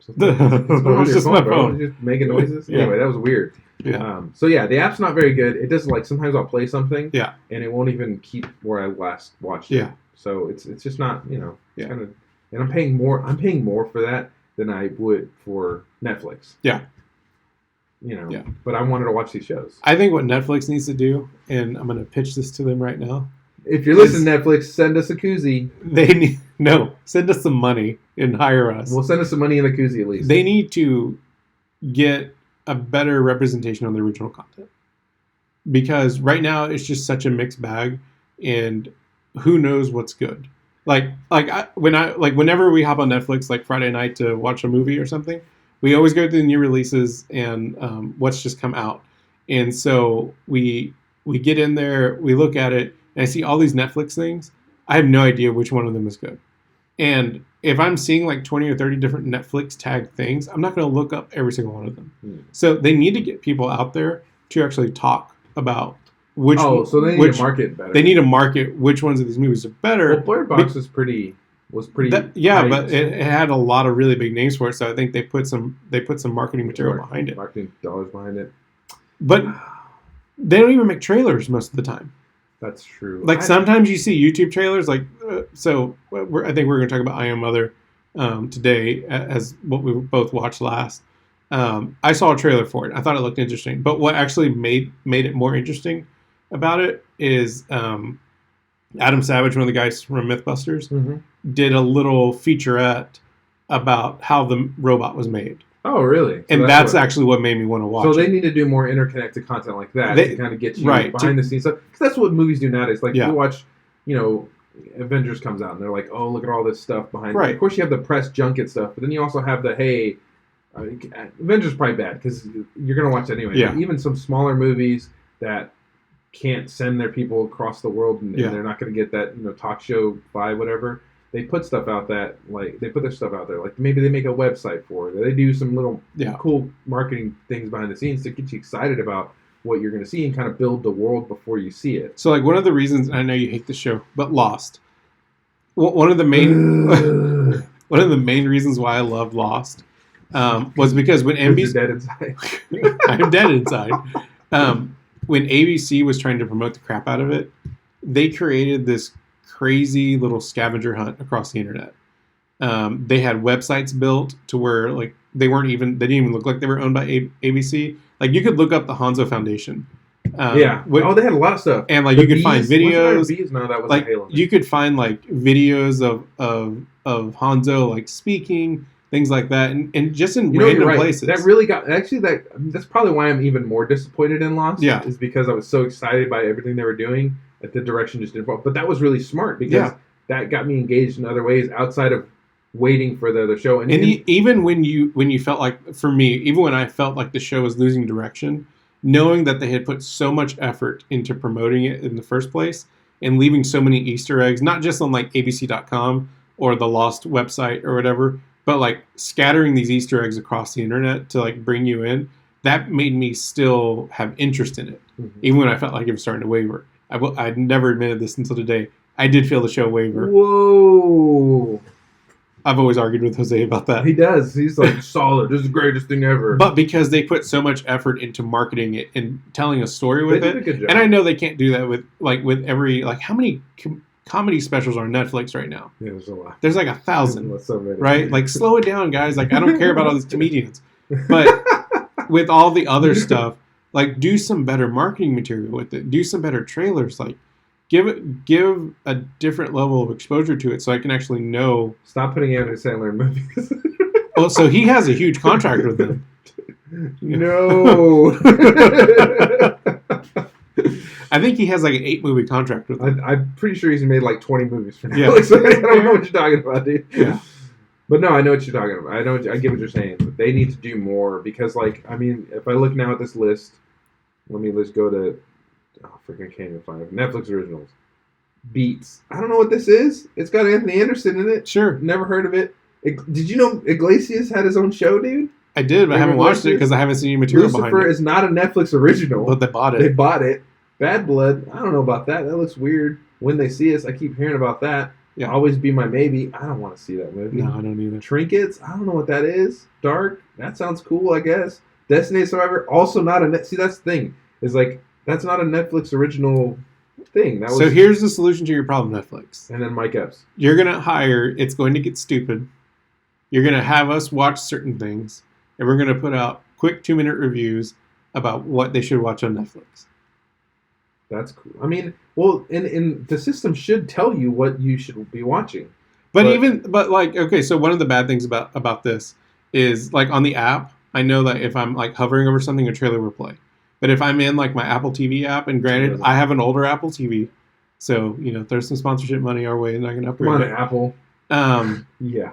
So it's going on It's your just my bro. phone. It's just making noises. Yeah. Anyway, that was weird. Yeah. So yeah, the app's not very good. It does like sometimes I'll play something. Yeah. And it won't even keep where I last watched it. Yeah. So it's just not it's Yeah. kind of, and I'm paying more for that than I would for Netflix. Yeah. Yeah. But I wanted to watch these shows. I think what Netflix needs to do, and I'm going to pitch this to them right now. If you're listening, Netflix, send us a koozie. They need send us some money and hire us. We'll send us some money in a koozie at least. They need to get a better representation on the original content, because right now it's just such a mixed bag, and who knows what's good. Whenever we hop on Netflix like Friday night to watch a movie or something, we always go through the new releases and what's just come out, and so we get in there, we look at it, and I see all these Netflix things. I have no idea which one of them is good. And if I'm seeing like 20 or 30 different Netflix tag things, I'm not going to look up every single one of them. So they need to get people out there to actually talk about which. So they need to market better. They need to market which ones of these movies are better. Well, Bird Box was pretty. Yeah, but it had a lot of really big names for it, so I think they put some marketing material behind it. Marketing dollars behind it. But they don't even make trailers most of the time. That's true. Like sometimes you see YouTube trailers. I think we're going to talk about I Am Mother today as what we both watched last. I saw a trailer for it. I thought it looked interesting. But what actually made it more interesting about it is Adam Savage, one of the guys from Mythbusters, did a little featurette about how the robot was made. Oh, really? So And that's actually what made me want to watch it. So they need to do more interconnected content like that to kind of get you behind the scenes stuff. Because that's what movies do nowadays. Like, you watch, Avengers comes out, and they're like, oh, look at all this stuff behind it. Of course, you have the press junket stuff, but then you also have the, hey, Avengers is probably bad, because you're going to watch that anyway. Yeah. But even some smaller movies that can't send their people across the world, and they're not going to get that, talk show vibe, whatever. They put stuff out they put their stuff out there. Like maybe they make a website for it. They do some little cool marketing things behind the scenes to get you excited about what you're going to see and kind of build the world before you see it. So like one of the reasons, I know you hate the show, but Lost. One of the main reasons why I love Lost was because when NBC dead inside. I'm dead inside. When ABC was trying to promote the crap out of it, they created this crazy little scavenger hunt across the internet. They had websites built to where like they didn't even look like they were owned by ABC. Like you could look up the Hanzo Foundation. They had a lot of stuff, and like you could find videos. No, that was like Halo. You could find like videos of Hanzo like speaking, things like that, and just in random places. That really that's probably why I'm even more disappointed in Lost. Yeah, is because I was so excited by everything they were doing. The direction just didn't fall. But that was really smart because that got me engaged in other ways outside of waiting for the show. And even when you felt like, for me, even when I felt like the show was losing direction, knowing that they had put so much effort into promoting it in the first place and leaving so many Easter eggs, not just on like ABC.com or the Lost website or whatever, but like scattering these Easter eggs across the internet to like bring you in, that made me still have interest in it, even when I felt like it was starting to waver. I'd never admitted this until today. I did feel the show waver. Whoa. I've always argued with Jose about that. He does. He's like, solid. This is the greatest thing ever. But because they put so much effort into marketing it and telling a story with they did a good job. And I know they can't do that with every, like, how many comedy specials are on Netflix right now? Yeah, there's a lot. There's like 1,000. So many. Right? Like, slow it down, guys. Like, I don't care about all these comedians. But with all the other stuff, like, do some better marketing material with it. Do some better trailers. Like, give a different level of exposure to it so I can actually know. Stop putting Adam Sandler in movies. Well, so he has a huge contract with them. No. I think he has like an 8-movie contract with them. I'm pretty sure he's made like 20 movies for Netflix. Yeah. I don't know what you're talking about, dude. Yeah. But no, I know what you're talking about. I get what you're saying. But they need to do more because, like, I mean, if I look now at this list, let me just go to Oh, freaking can't even find it. Netflix originals. Beats. I don't know what this is. It's got Anthony Anderson in it. Sure. Never heard of it. Did you know Iglesias had his own show, dude? I did, but I haven't watched it because I haven't seen any material behind Lucifer it. is not a Netflix original. But they bought They it. bought it. Bad Blood. I don't know about that. That looks weird. When They See Us, I keep hearing about that. Yeah. Always Be My Maybe. I don't want to see that movie. No, I don't either. Trinkets. I don't know what that is. Dark. That sounds cool, I guess. Destiny Survivor. Also not a See, that's the thing. Is like that's not a Netflix original thing. That was. So here's the solution to your problem, Netflix. And then Mike Epps. You're going to hire, it's going to get stupid. You're going to have us watch certain things, and we're going to put out quick 2-minute reviews about what they should watch on Netflix. That's cool. I mean, well, and the system should tell you what you should be watching. But okay, so one of the bad things about this is, like, on the app, I know that if I'm, like, hovering over something, a trailer will play. But if I'm in, like, my Apple TV app, and granted, I have an older Apple TV, so, you know, if there's some sponsorship money our way, and I can upgrade Come on, it. Apple. Yeah.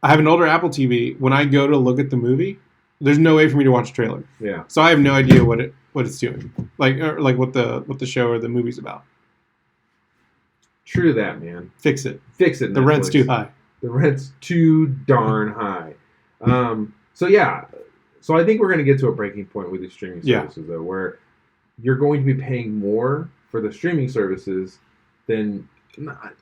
I have an older Apple TV. When I go to look at the movie, there's no way for me to watch a trailer. Yeah. So I have no idea what it's doing, like what the show or the movie's about. True that, man. Fix it. Fix it. The Netflix. rent's too high. The rent's too darn high. So yeah. So I think we're going to get to a breaking point with these streaming services, though, where you're going to be paying more for the streaming services than.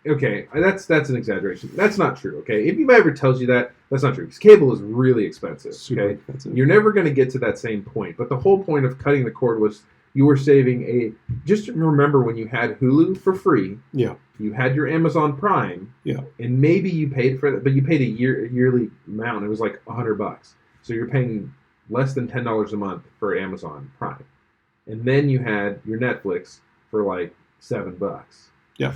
Okay, that's an exaggeration. That's not true. Okay, if anybody ever tells you that, that's not true. Because cable is really expensive. Super Okay, expensive. you're never going to get to that same point. But the whole point of cutting the cord was you were saving a. Just remember when you had Hulu for free. Yeah. You had your Amazon Prime. Yeah. And maybe you paid for that, but you paid a yearly amount. It was like $100. So you're paying less than $10 a month for Amazon Prime, and then you had your Netflix for like $7. Yeah.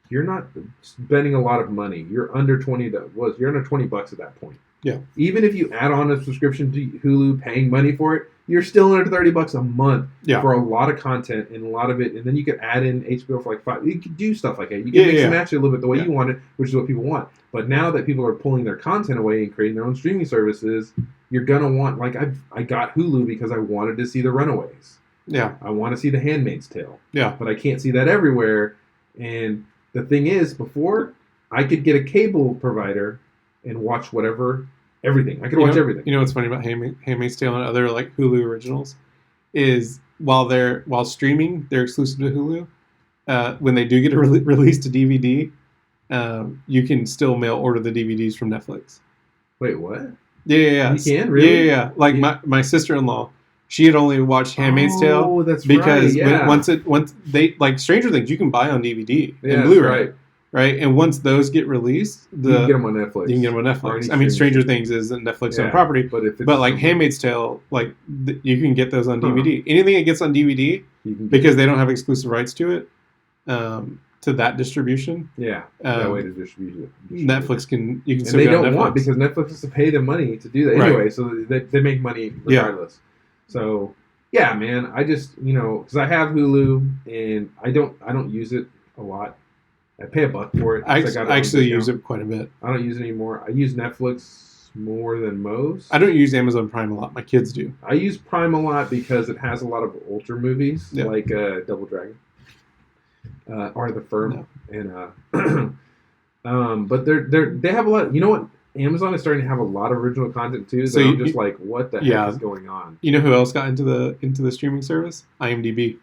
You're not spending a lot of money. You're under You're under $20 at that point. Yeah. Even if you add on a subscription to Hulu, paying money for it, you're still under $30 a month for a lot of content and a lot of it. And then you could add in HBO for like $5. You could do stuff like that. You can mix and match it a little bit the way you want it, which is what people want. But now that people are pulling their content away and creating their own streaming services, you're gonna want, like, I got Hulu because I wanted to see The Runaways. Yeah. I want to see The Handmaid's Tale. Yeah. But I can't see that everywhere. And the thing is, before I could get a cable provider and watch everything. I could watch everything. You know what's funny about Handmaid's Tale and other like Hulu originals is while streaming, they're exclusive to Hulu. When they do get released to DVD, you can still mail order the DVDs from Netflix. Wait, what? Yeah. You can, really? Yeah. Like my sister-in-law, she had only watched Handmaid's Tale. Oh, that's because right. once they like Stranger Things, you can buy on DVD and Yeah, Blu-ray, right? And once those get released, you can get them on Netflix. You can get them on Netflix. I mean, Stranger Things is a Netflix-owned property, but like Handmaid's Tale, like you can get those on DVD. Anything that gets on DVD, because they don't have exclusive rights to it, to that distribution. Yeah, that way to distribute it. Netflix can you can. And they don't want because Netflix has to pay them money to do that anyway, so they make money regardless. Yeah. So yeah, man, I just because I have Hulu and I don't use it a lot. I pay $1 for it. I actually use it quite a bit. I don't use it anymore. I use Netflix more than most. I don't use Amazon Prime a lot. My kids do. I use Prime a lot because it has a lot of older movies like Double Dragon, or The Firm, and but they have a lot. You know what? Amazon is starting to have a lot of original content too. So I'm just like, what the heck is going on? You know who else got into the streaming service? IMDb.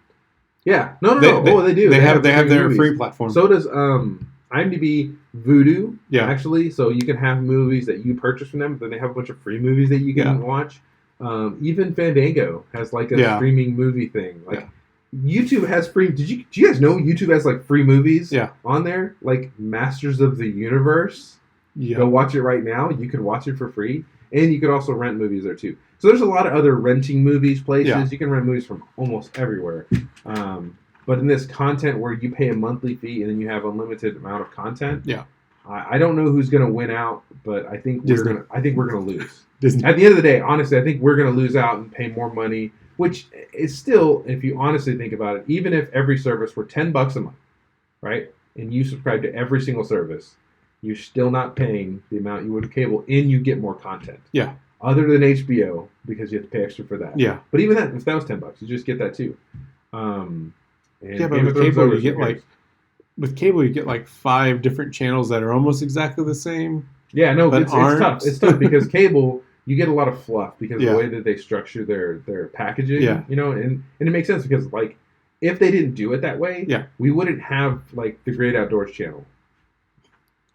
Yeah, no. They do. They have their movies. free platform. So does IMDb, Vudu. Yeah, actually. So you can have movies that you purchase from them, but then they have a bunch of free movies that you can watch. Even Fandango has like a streaming movie thing. Like YouTube has free. Do you guys know YouTube has like free movies? On there, like Masters of the Universe. Yeah. Go watch it right now. You could watch it for free, and you could also rent movies there too. So there's a lot of other renting movies places. Yeah. You can rent movies from almost everywhere. But in this content where you pay a monthly fee and then you have unlimited amount of content, I don't know who's going to win out, but I think we're gonna lose. Disney. At the end of the day, honestly, I think we're going to lose out and pay more money, which is still, if you honestly think about it, even if every service were $10 a month, right, and you subscribe to every single service, you're still not paying the amount you would with cable, and you get more content. Yeah. Other than HBO, because you have to pay extra for that. Yeah. But even that, if that was $10, you just get that too. And Yeah, but Game with of Thrones cable, over, you get who cares? with cable, you get like 5 different channels that are almost exactly the same. Yeah, no, but it's tough. aren't. It's tough because cable, you get a lot of fluff because Yeah. the way that they structure their packaging, Yeah. you know, and it makes sense because like if they didn't do it that way, Yeah. we wouldn't have like the Great Outdoors channel.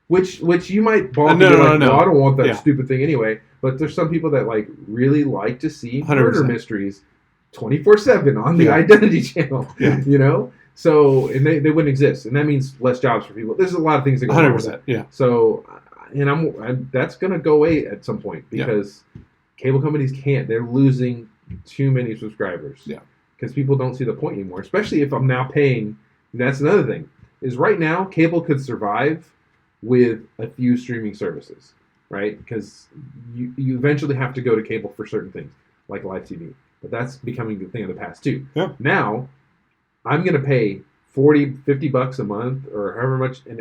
Which you might balk and No, be no, like, no. well, I don't want that Yeah. stupid thing anyway. But there's some people that like really like to see 100%. murder mysteries 24/7 on the Yeah. Identity channel. Yeah. You know? So and they wouldn't exist. And that means less jobs for people. There's a lot of things that go wrong with that. 100%. Yeah. So, and I'm that's gonna go away at some point Yeah. because cable companies can't. They're losing too many subscribers. Yeah. Because people don't see the point anymore. Especially if I'm now paying. That's another thing. Is right now cable could survive with a few streaming services, right? Because you eventually have to go to cable for certain things like live TV. But that's becoming the thing of the past too. Yeah. Now, I'm gonna pay $40-$50 a month or however much in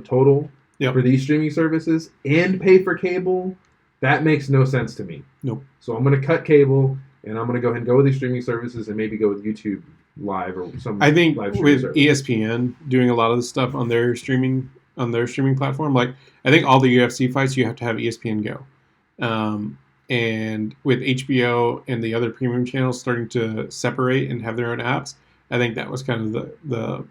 total Yep. for these streaming services and pay for cable. That makes no sense to me. Nope. So I'm gonna cut cable and I'm gonna go ahead and go with these streaming services and maybe go with YouTube Live or some. I think live streaming with service. ESPN doing a lot of the stuff on their streaming platform, like I think all the UFC fights you have to have ESPN Go, and with HBO and the other premium channels starting to separate and have their own apps, I think that was kind of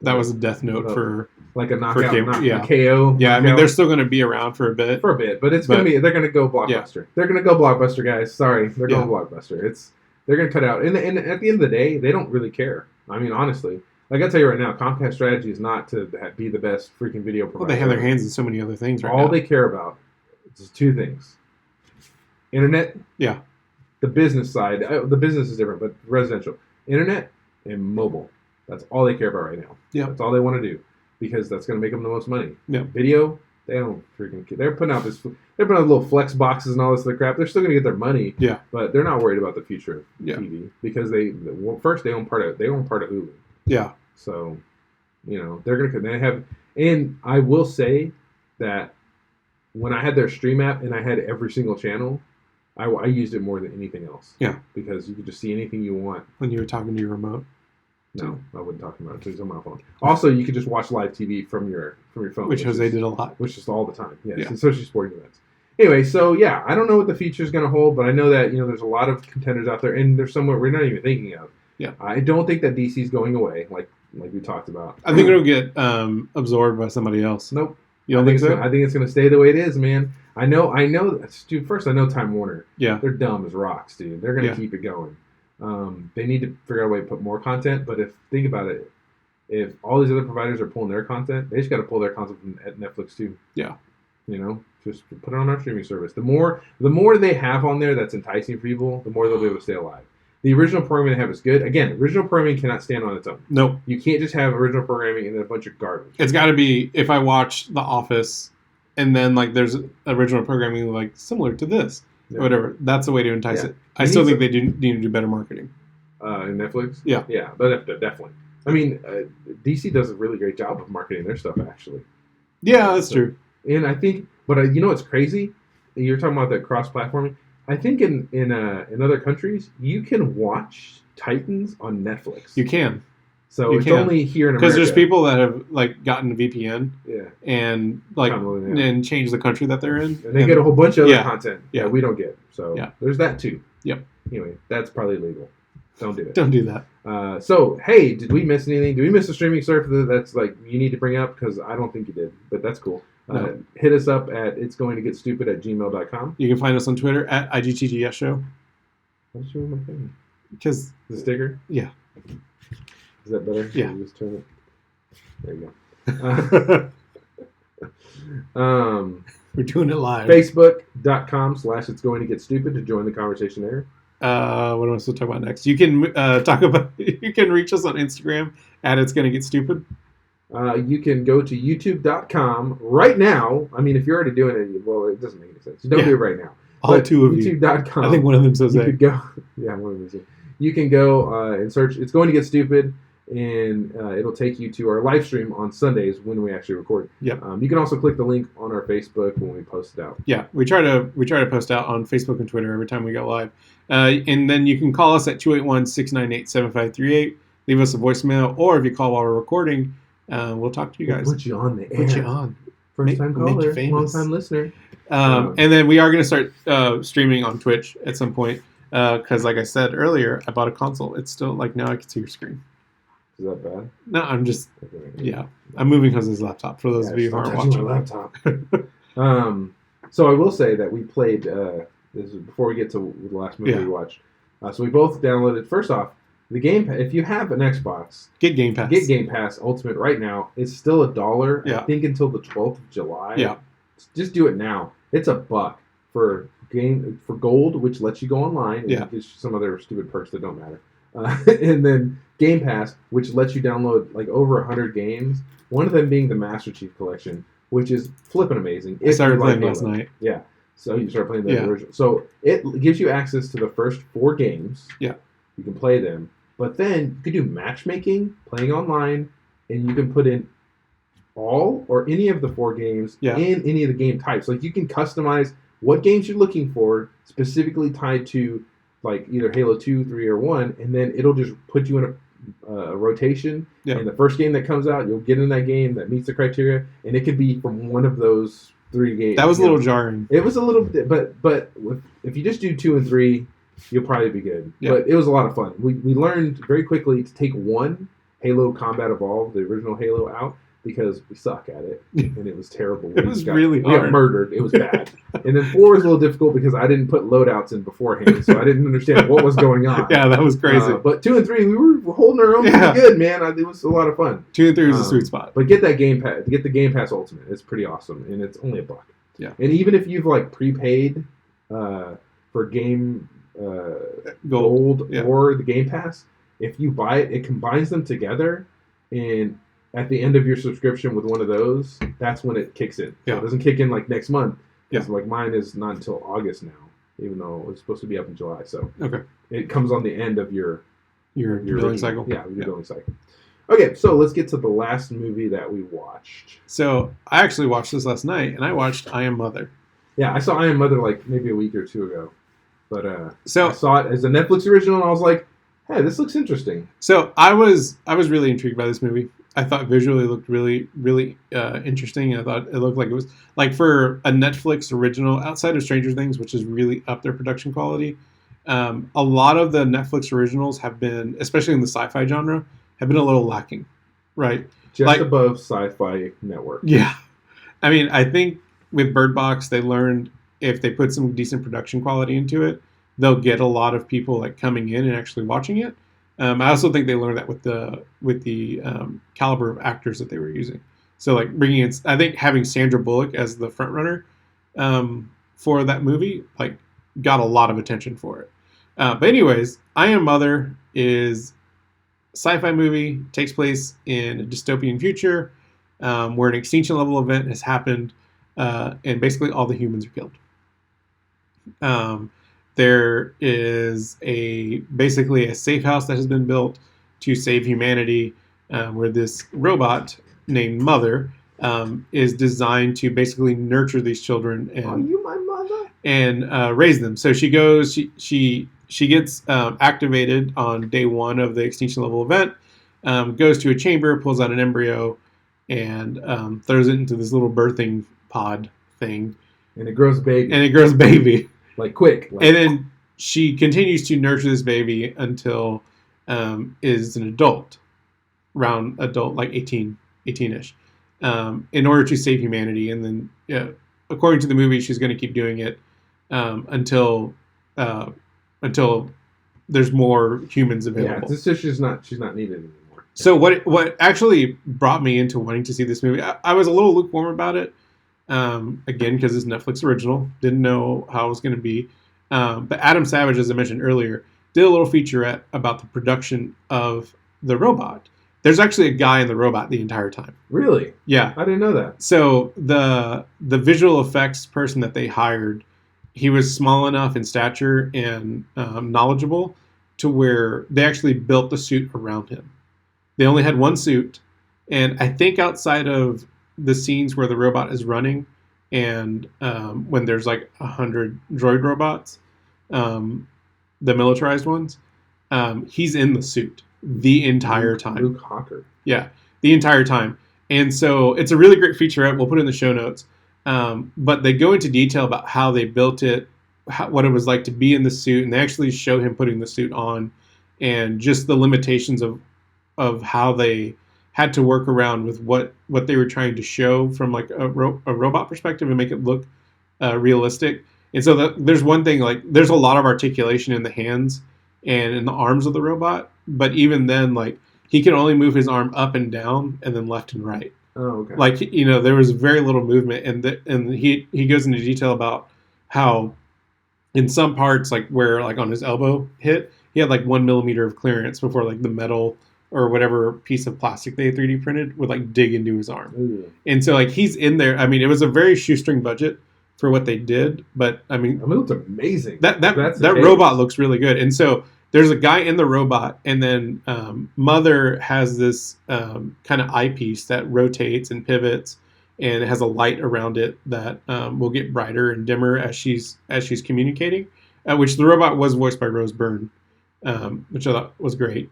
that was a death note for like a knockout, cable, a yeah. KO. yeah. I mean, knockout. they're still going to be around for a bit. For a bit, but they're gonna go blockbuster. They're gonna go blockbuster, guys. Sorry, they're going blockbuster. They're gonna cut out, and at the end of the day, they don't really care. I mean, honestly, like I tell you right now, Comcast strategy is not to be the best freaking video provider. Well, they have their hands in so many other things right All now. they care about is 2 things: internet. Yeah. The business side, the business is different, but residential, internet, and mobile. That's all they care about right now. Yeah. That's all they want to do because that's going to make them the most money. Yeah. Video, they don't freaking care. They're putting out little flex boxes and all this other crap. They're still going to get their money. Yeah. But they're not worried about the future of Yeah. TV because they own part of Hulu. Yeah. So, they're going to they have, and I will say that when I had their stream app and I had every single channel, I used it more than anything else. Yeah. Because you could just see anything you want. When you were talking to your remote. No, I wouldn't talk about it because it's on my phone. Also, you could just watch live TV from your phone, Which Jose did a lot. which is all the time. Yes, Yeah. especially sporting events. Anyway, so yeah, I don't know what the future is going to hold, but I know that there's a lot of contenders out there, and there's somewhere we're not even thinking of. Yeah. I don't think that DC is going away, like we talked about. I think it'll get absorbed by somebody else. Nope. You don't think so? I think it's going to stay the way it is, man. I know. Dude, first I know Time Warner. Yeah. They're dumb as rocks, dude. They're going to Yeah. keep it going. They need to figure out a way to put more content. But think about it, if all these other providers are pulling their content, they just got to pull their content at Netflix too. Yeah. Just put it on our streaming service. The more they have on there that's enticing for people, the more they'll be able to stay alive. The original programming they have is good. Again, original programming cannot stand on its own. Nope. You can't just have original programming and then a bunch of garbage. It's got to be if I watch The Office, and then like there's original programming like similar to this, Yeah. or whatever. That's a way to entice Yeah. it. I still think they need to do better marketing. In Netflix? Yeah. Yeah, but definitely. I mean, DC does a really great job of marketing their stuff, actually. Yeah, that's So- true. And I think, but what's crazy? You're talking about that cross-platforming. I think in other countries, you can watch Titans on Netflix. You can, So you it's can. only here in America. because there's people that have like gotten a VPN Yeah. and like Downloading it. and changed the country that they're in. And they get a whole bunch of other Yeah. content Yeah. that we don't get. So Yeah. there's that too. Yep. Anyway, that's probably illegal. Don't do it. Don't do that. So, hey, did we miss anything? Did we miss a streaming service that's like you need to bring up? Because I don't think you did, but that's cool. No. Hit us up at itsgoingtogetstupid@gmail.com. You can find us on Twitter at IGTGS Show. What's your my thing? Because The sticker? Yeah. Is that better? Yeah. Should we just turn it. There you go. we're doing it live. Facebook.com/itsgoingtogetstupid to join the conversation there. What am I supposed to talk about next? You can talk about. You can reach us on Instagram at It's Gonna Get Stupid. You can go to youtube.com right now. I mean, if you're already doing it, well, it doesn't make any sense. Don't do it right now. All But two of you. YouTube.com. I think one of them's You Jose. could go. Yeah, one of them. You can go and search. It's going to get stupid, and it'll take you to our live stream on Sundays when we actually record. Yep. You can also click the link on our Facebook when we post it out. Yeah, we try to post out on Facebook and Twitter every time we go live. And then you can call us at 281-698-7538. Leave us a voicemail, or if you call while we're recording, we'll talk to you guys. We'll put you on the air. Put you on. First time Make you caller, famous. long time listener. And then we are going to start streaming on Twitch at some point. Because, like I said earlier, I bought a console. It's still like now I can see your screen. Is that bad? No, I'm just Okay. I'm moving Jose's laptop for those of you who aren't watching. My laptop. So I will say that we played. This is before we get to the last movie we watched. So we both downloaded. First off, the Game Pass. If you have an Xbox, Get Game Pass. get Game Pass Ultimate right now. It's still $1. Yeah. I think until the 12th of July. Yeah. Just do it now. It's $1 for gold, which lets you go online. And Yeah. gives you some other stupid perks that don't matter. And then Game Pass, which lets you download like over 100 games. One of them being the Master Chief Collection, which is flipping amazing. I started you like playing last Halo. night. Yeah. So you start playing the Yeah. original. So it gives you access to the first 4 games. Yeah. You can play them. But then you can do matchmaking, playing online, and you can put in all or any of the 4 games in any of the game types. Like you can customize what games you're looking for, specifically tied to like either Halo 2, 3, or 1, and then it'll just put you in a rotation. Yeah. And the first game that comes out, you'll get in that game that meets the criteria, and it could be from one of those 3 games. That was a little jarring. It was a little bit, but if you just do 2 and 3, you'll probably be good. Yeah. But it was a lot of fun. We learned very quickly to take one Halo Combat Evolved, the original Halo, out because we suck at it, and it was terrible. It was really we got hard. murdered. It was bad. And then 4 was a little difficult because I didn't put loadouts in beforehand, so I didn't understand what was going on. Yeah, that was crazy. But 2 and 3, we were holding our own pretty good, man. It was a lot of fun. 2 and 3 was a sweet spot. But get that Game Pass. Get the Game Pass Ultimate. It's pretty awesome, and it's only $1. Yeah. And even if you've like prepaid for game gold or the Game Pass, if you buy it, it combines them together, and at the end of your subscription with one of those, that's when it kicks in. So it doesn't kick in like next month. Yeah. Like mine is not until August now, even though it's supposed to be up in July. So Okay. it comes on the end of your billing original- cycle. Yeah, your billing cycle. Okay, so let's get to the last movie that we watched. So I actually watched this last night, and I watched I Am Mother. Yeah, I saw I Am Mother like maybe a week or 2 ago. But So I saw it as a Netflix original, and I was like, hey, this looks interesting. So I was really intrigued by this movie. I thought visually it looked really, really interesting. I thought it looked like it was like for a Netflix original outside of Stranger Things, which is really up their production quality. A lot of the Netflix originals have been, especially in the sci-fi genre, have been a little lacking, right? Just Like- above Sci-Fi Network. Yeah. I mean, I think with Bird Box, they learned if they put some decent production quality into it, they'll get a lot of people like coming in and actually watching it. I also think they learned that with the caliber of actors that they were using. So like bringing in, I think having Sandra Bullock as the front runner for that movie like got a lot of attention for it. But anyways, I Am Mother is a sci-fi movie, takes place in a dystopian future where an extinction level event has happened and basically all the humans are killed. There is basically a safe house that has been built to save humanity, where this robot named Mother is designed to basically nurture these children Are you my mother? and raise them. So she goes, she gets activated on day 1 of the extinction level event, goes to a chamber, pulls out an embryo, and throws it into this little birthing pod thing, And it grows a baby. and it grows a baby. Like quick. Like, And then she continues to nurture this baby until is an adult, around adult, like 18-ish, in order to save humanity. And then, according to the movie, she's going to keep doing it until there's more humans available. it's just she's not needed anymore. So what actually brought me into wanting to see this movie, I was a little lukewarm about it. Again, because it's Netflix original, didn't know how it was going to be. But Adam Savage, as I mentioned earlier, did a little featurette about the production of the robot. There's actually a guy in the robot the entire time. Really? Yeah. I didn't know that. So the visual effects person that they hired, he was small enough in stature and knowledgeable to where they actually built the suit around him. They only had one suit, and I think outside of the scenes where the robot is running, and when there's like 100 droid robots, the militarized ones, he's in the suit the entire time. Luke Hawker. Yeah, the entire time. And so it's a really great featurette. We'll put it in the show notes. But they go into detail about how they built it, what it was like to be in the suit, and they actually show him putting the suit on, and just the limitations of how they had to work around with what they were trying to show from like a robot perspective and make it look realistic. And so there's one thing, like there's a lot of articulation in the hands and in the arms of the robot, but even then, like he can only move his arm up and down and then left and right. Oh, okay. Like, you know, there was very little movement, and he goes into detail about how in some parts, like where like on his elbow hit, he had like 1 millimeter of clearance before like the metal or whatever piece of plastic they 3D printed would like dig into his arm. Ooh. And so like he's in there. I mean, it was a very shoestring budget for what they did, but I mean, it looks amazing. That robot looks really good. And so there's a guy in the robot, and then Mother has this kind of eyepiece that rotates and pivots, and it has a light around it that will get brighter and dimmer as she's communicating. Which the robot was voiced by Rose Byrne, which I thought was great.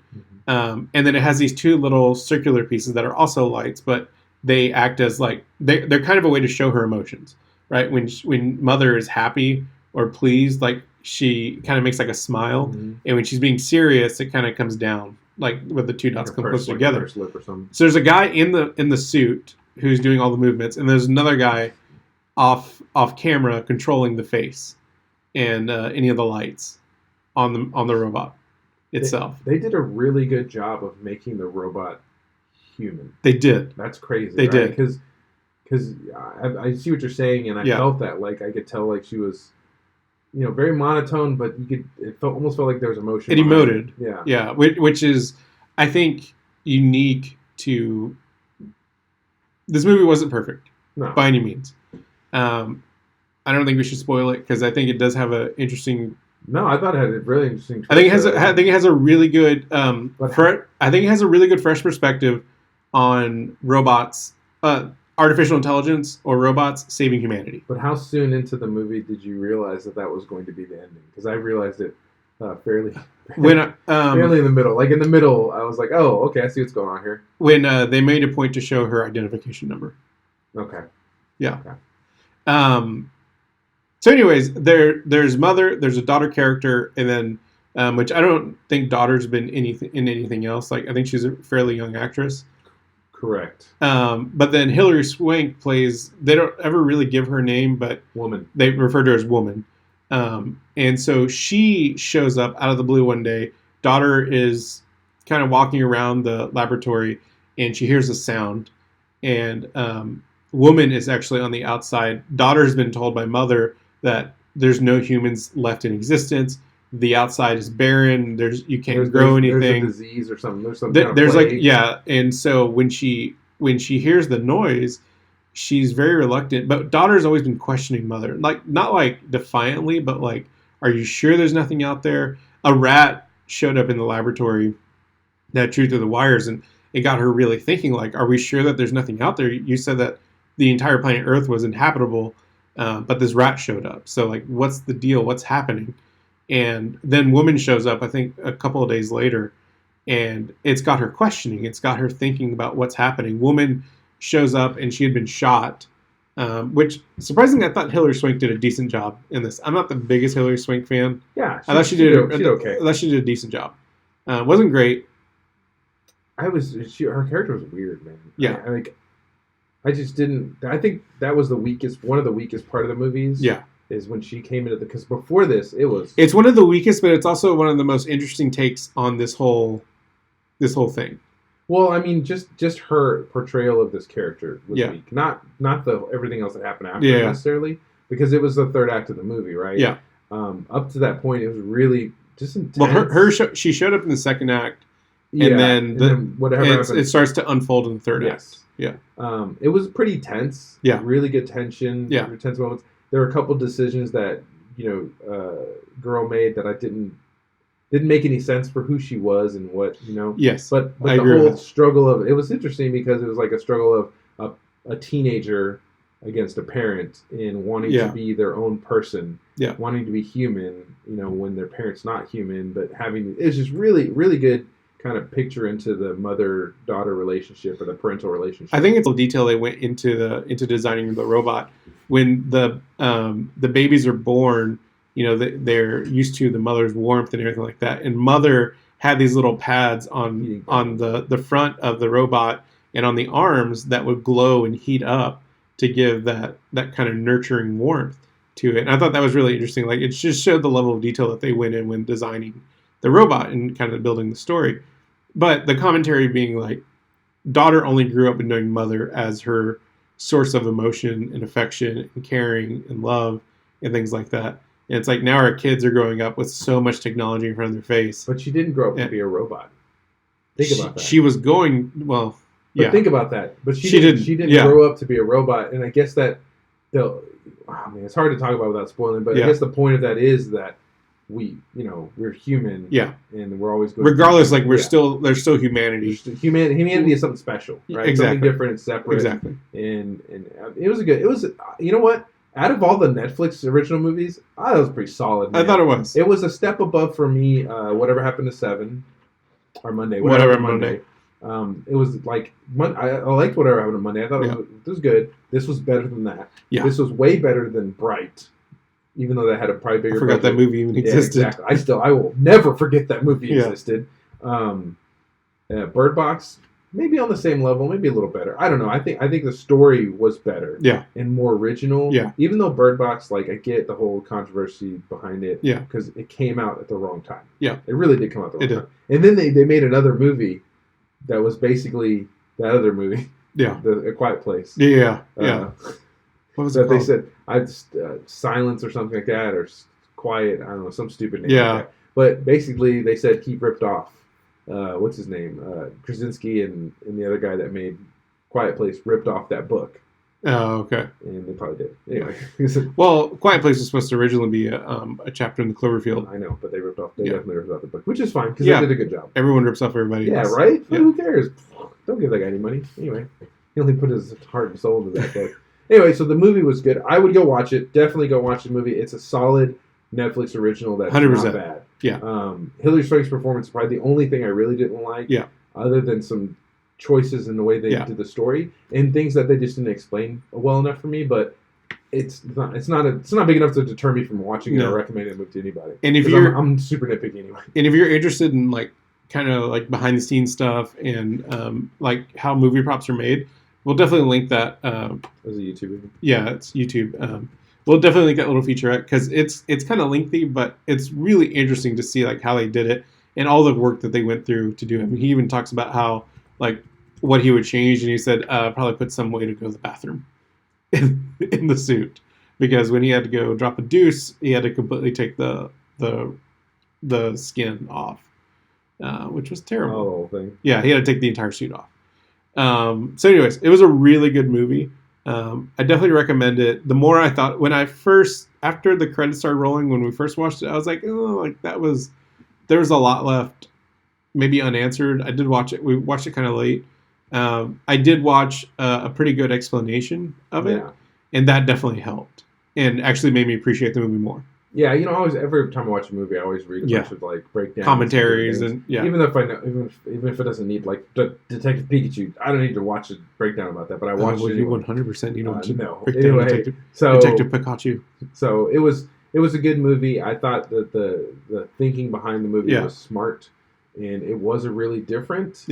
Mm-hmm. And then it has these two little circular pieces that are also lights, but they act as like they're kind of a way to show her emotions, right? When Mother is happy or pleased, like she kind of makes like a smile, mm-hmm. and when she's being serious, it kind of comes down, like with the two dots come close together. Lip or something. So there's a guy in the suit who's doing all the movements, and there's another guy off camera controlling the face and any of the lights on the robot itself. They did a really good job of making the robot human. They did. That's crazy. They right? did because I see what you're saying, and I felt that. Like I could tell, like she was, you know, very monotone, but almost felt like there was emotion. It emoted. Yeah. Which is, I think, unique to. This movie wasn't perfect by any means. I don't think we should spoil it because I think it does have an interesting. No, I thought it had a really interesting. I think it has a really good. I think it has a really good fresh perspective on robots, artificial intelligence, or robots saving humanity. But how soon into the movie did you realize that was going to be the ending? Because I realized it fairly in the middle. Like in the middle, I was like, "Oh, okay, I see what's going on here." When they made a point to show her identification number. Okay. Yeah. Okay. So, anyways, there's Mother, there's a daughter character, and then which I don't think daughter's been in anything else. Like I think she's a fairly young actress. Correct. But then Hilary Swank plays. They don't ever really give her name, but Woman. They refer to her as Woman. And so she shows up out of the blue one day. Daughter is kind of walking around the laboratory, and she hears a sound. And Woman is actually on the outside. Daughter has been told by Mother that there's no humans left in existence. The outside is barren. You can't grow anything. There's a disease or something. There's some kind of there's plague. like yeah. And so when she hears the noise, she's very reluctant. But Daughter's always been questioning Mother, like not like defiantly, but like, are you sure there's nothing out there? A rat showed up in the laboratory that chewed through the wires, and it got her really thinking. Like, are we sure that there's nothing out there? You said that the entire planet Earth was inhabitable, but this rat showed up. So like, what's the deal? What's happening? And then Woman shows up, I think, a couple of days later, and it's got her questioning. It's got her thinking about what's happening. Woman shows up, and she had been shot, which, surprisingly, I thought Hilary Swank did a decent job in this. I'm not the biggest Hilary Swank fan. Yeah, I thought she did okay. I thought she did a decent job. Wasn't great. Her character was weird, man. Yeah. I just didn't. I think that was one of the weakest part of the movies. Yeah. Is when she came into because before this it's one of the weakest, but it's also one of the most interesting takes on this whole thing. Well, I mean, just her portrayal of this character was weak. Not the everything else that happened after necessarily, because it was the third act of the movie, right? Yeah. Up to that point, it was really just intense. Well, she showed up in the second act, and then whatever happened, it starts to unfold in the third act. Yeah. It was pretty tense. Yeah. Really good tension. Yeah. Tense moments. There were a couple decisions that girl made that I didn't didn't make any sense for who she was and what, you know. Yes, But I the agree with whole that. struggle of it was interesting because it was like a struggle of a teenager against a parent in wanting Yeah. to be their own person, Yeah. wanting to be human, you know, when their parent's not human, but having it's just really really good kind of picture into the mother-daughter relationship or the parental relationship. I think it's a detail they went into designing the robot. When the babies are born, you know, they're used to the mother's warmth and everything like that. And mother had these little pads on the front of the robot and on the arms that would glow and heat up to give that kind of nurturing warmth to it. And I thought that was really interesting. Like, it just showed the level of detail that they went in when designing the robot and kind of building the story. But the commentary being like, daughter only grew up knowing mother as her source of emotion and affection and caring and love and things like that. And it's like now our kids are growing up with so much technology in front of their face. But she didn't grow up to be a robot. Think about that. She was going, well, But yeah. think about that. But She didn't. She didn't Yeah. grow up to be a robot, and I guess that it's hard to talk about without spoiling. But Yeah. I guess the point of that is that we're human. Yeah. And we're always going. Regardless, like there's still Humanity humanity. is something special, right? Exactly. Something different and separate. Exactly. And it was you know what? Out of all the Netflix original movies, I thought it was pretty solid. Man. I thought it was. It was a step above for me. Whatever Happened to Seven, or Monday. Whatever Happened to Monday. It was like I liked Whatever Happened to Monday. I thought it was good. This was better than that. Yeah. This was way better than Bright, even though that had a probably bigger. I forgot budget. that movie even existed. Yeah, exactly. I will never forget that movie Yeah. existed. Bird Box, maybe on the same level, maybe a little better. I don't know. I think the story was better. Yeah. And more original. Yeah. Even though Bird Box, like I get the whole controversy behind it. Yeah. Because it came out at the wrong time. Yeah. It really did come out at the It wrong time. And then they made another movie that was basically that other movie. Yeah. A Quiet Place. Yeah. Yeah. What was it That they called? said Silence or something like that, or Quiet. I don't know, some stupid name. Yeah. Like that. But basically, they said he ripped off. What's his name? Krasinski and the other guy that made Quiet Place ripped off that book, Oh, okay. and they probably did. Anyway, Well, Quiet Place was supposed to originally be a chapter in the Cloverfield. I know, but they ripped off. They Yeah. definitely ripped off the book, which is fine because Yeah. they did a good job. Everyone rips off everybody Yeah, else. right. Yeah. Who cares? Don't give that guy any money. Anyway, he only put his heart and soul into that book. Anyway, so the movie was good. I would go watch it. Definitely go watch the movie. It's a solid Netflix original that's 100%. not bad. Yeah. Hilary Swank's performance is probably the only thing I really didn't like. Yeah. Other than some choices in the way they Yeah. did the story and things that they just didn't explain well enough for me, but it's not big enough to deter me from watching it No. or recommending the movie to anybody. And if 'Cause you're I'm super nitpicky anyway. and if you're interested in like kind of like behind the scenes stuff and like how movie props are made, we'll definitely link that. As a YouTuber. Yeah, it's YouTube. We'll definitely link that little featurette because it's kind of lengthy, but it's really interesting to see like how they did it and all the work that they went through to do it. I mean, he even talks about how like what he would change, and he said probably put some way to go to the bathroom in the suit because when he had to go drop a deuce, he had to completely take the skin off, which was terrible. Oh, the whole thing. Yeah, he had to take the entire suit off. So anyways, it was a really good movie. I definitely recommend it. The more I thought, after the credits started rolling, when we first watched it, I was like, oh, like there was a lot left, maybe unanswered. I did watch it. We watched it kind of late. I did watch a pretty good explanation of it, Yeah. and that definitely helped and actually made me appreciate the movie more. Yeah, every time I watch a movie, I always read a Yeah. bunch of like breakdowns, Commentaries things. and yeah. Even if I know, even if it doesn't need like Detective Pikachu, I don't need to watch a breakdown about that. But I watched it. You Anyway. 100% you don't No. break down Anyway, Detective So Pikachu. So it was a good movie. I thought that the thinking behind the movie Yeah. was smart, and it was a really different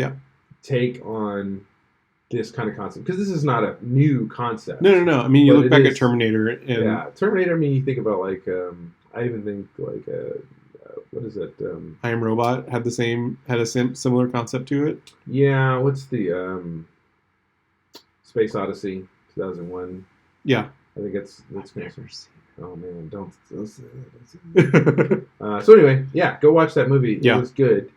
take on this kind of concept because this is not a new concept. No. I mean, you But look it back is- at Terminator, and Yeah, Terminator. I mean, you think about like I even think like what is it? I Am Robot had a similar concept to it. Yeah, what's the Space Odyssey 2001? Yeah. I think that's oh man, don't say that. So anyway, yeah, go watch that movie. Yeah. It was good.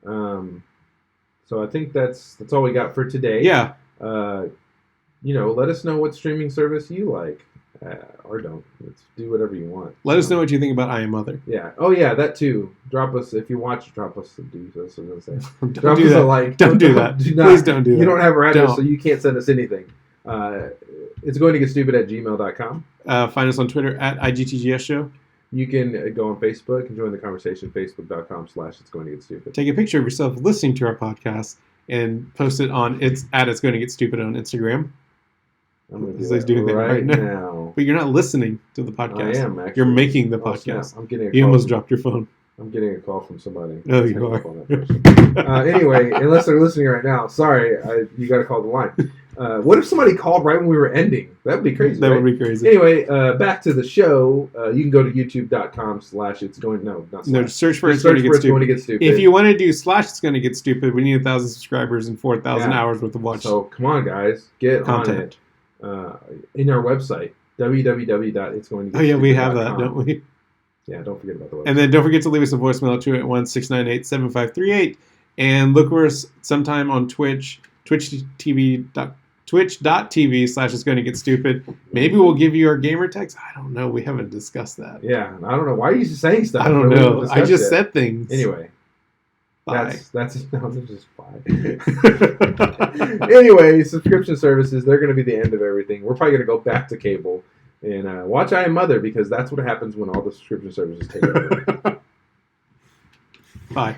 So I think that's all we got for today. Yeah. Let us know what streaming service you like. Or don't. It's do whatever you want. Let us know what you think about I Am Mother. Yeah. Oh yeah, that too. Drop us if you watch. Drop us a do. That's what I was gonna say. Don't Drop do us that. a like. Don't do that. Do not. Please don't do that. You don't have our address, Don't. so you can't send us anything. It's going to get stupid at gmail.com. Find us on Twitter at IGTGS Show. You can go on Facebook and join the conversation. Facebook.com/It's Going to Get Stupid. Take a picture of yourself listening to our podcast and post it on It's Going to Get Stupid on Instagram. I'm going to He's do that doing that right right now. now. But you're not listening to the podcast. I am actually. You're making the Oh, snap. podcast. I'm getting a You call. almost dropped your phone. I'm getting a call from somebody. Oh, Let's you hang are. up on that person. Anyway, unless they're listening right now, sorry, you got to call the line. What if somebody called right when we were ending? That would be crazy. That right? would be crazy. Anyway, back to the show. You can go to youtube.com/It's Going. No, not No, slash. search for Just It's Going to search Get for It's Going to Stupid. Get Stupid. If you want to do / It's Going to Get Stupid, we need 1,000 subscribers and 4,000 Yeah. hours worth of watch So come on, guys, get content. on it. In our website, www.itsgoingtogetstupid.com. Oh, yeah, we have that, don't we? Yeah, don't forget about the website. And then don't forget to leave us a voicemail at 281-698-7538. And look for us sometime on Twitch, twitch.tv / It's Going to Get Stupid. Maybe we'll give you our gamer tags. I don't know. We haven't discussed that. Yeah, I don't know. Why are you saying stuff? I don't that we haven't know. I discussed just yet? said things. Anyway, Bye. that's no, this is fine. Anyway, subscription services, they're going to be the end of everything. We're probably going to go back to cable and watch I Am Mother because that's what happens when all the subscription services take over. Bye.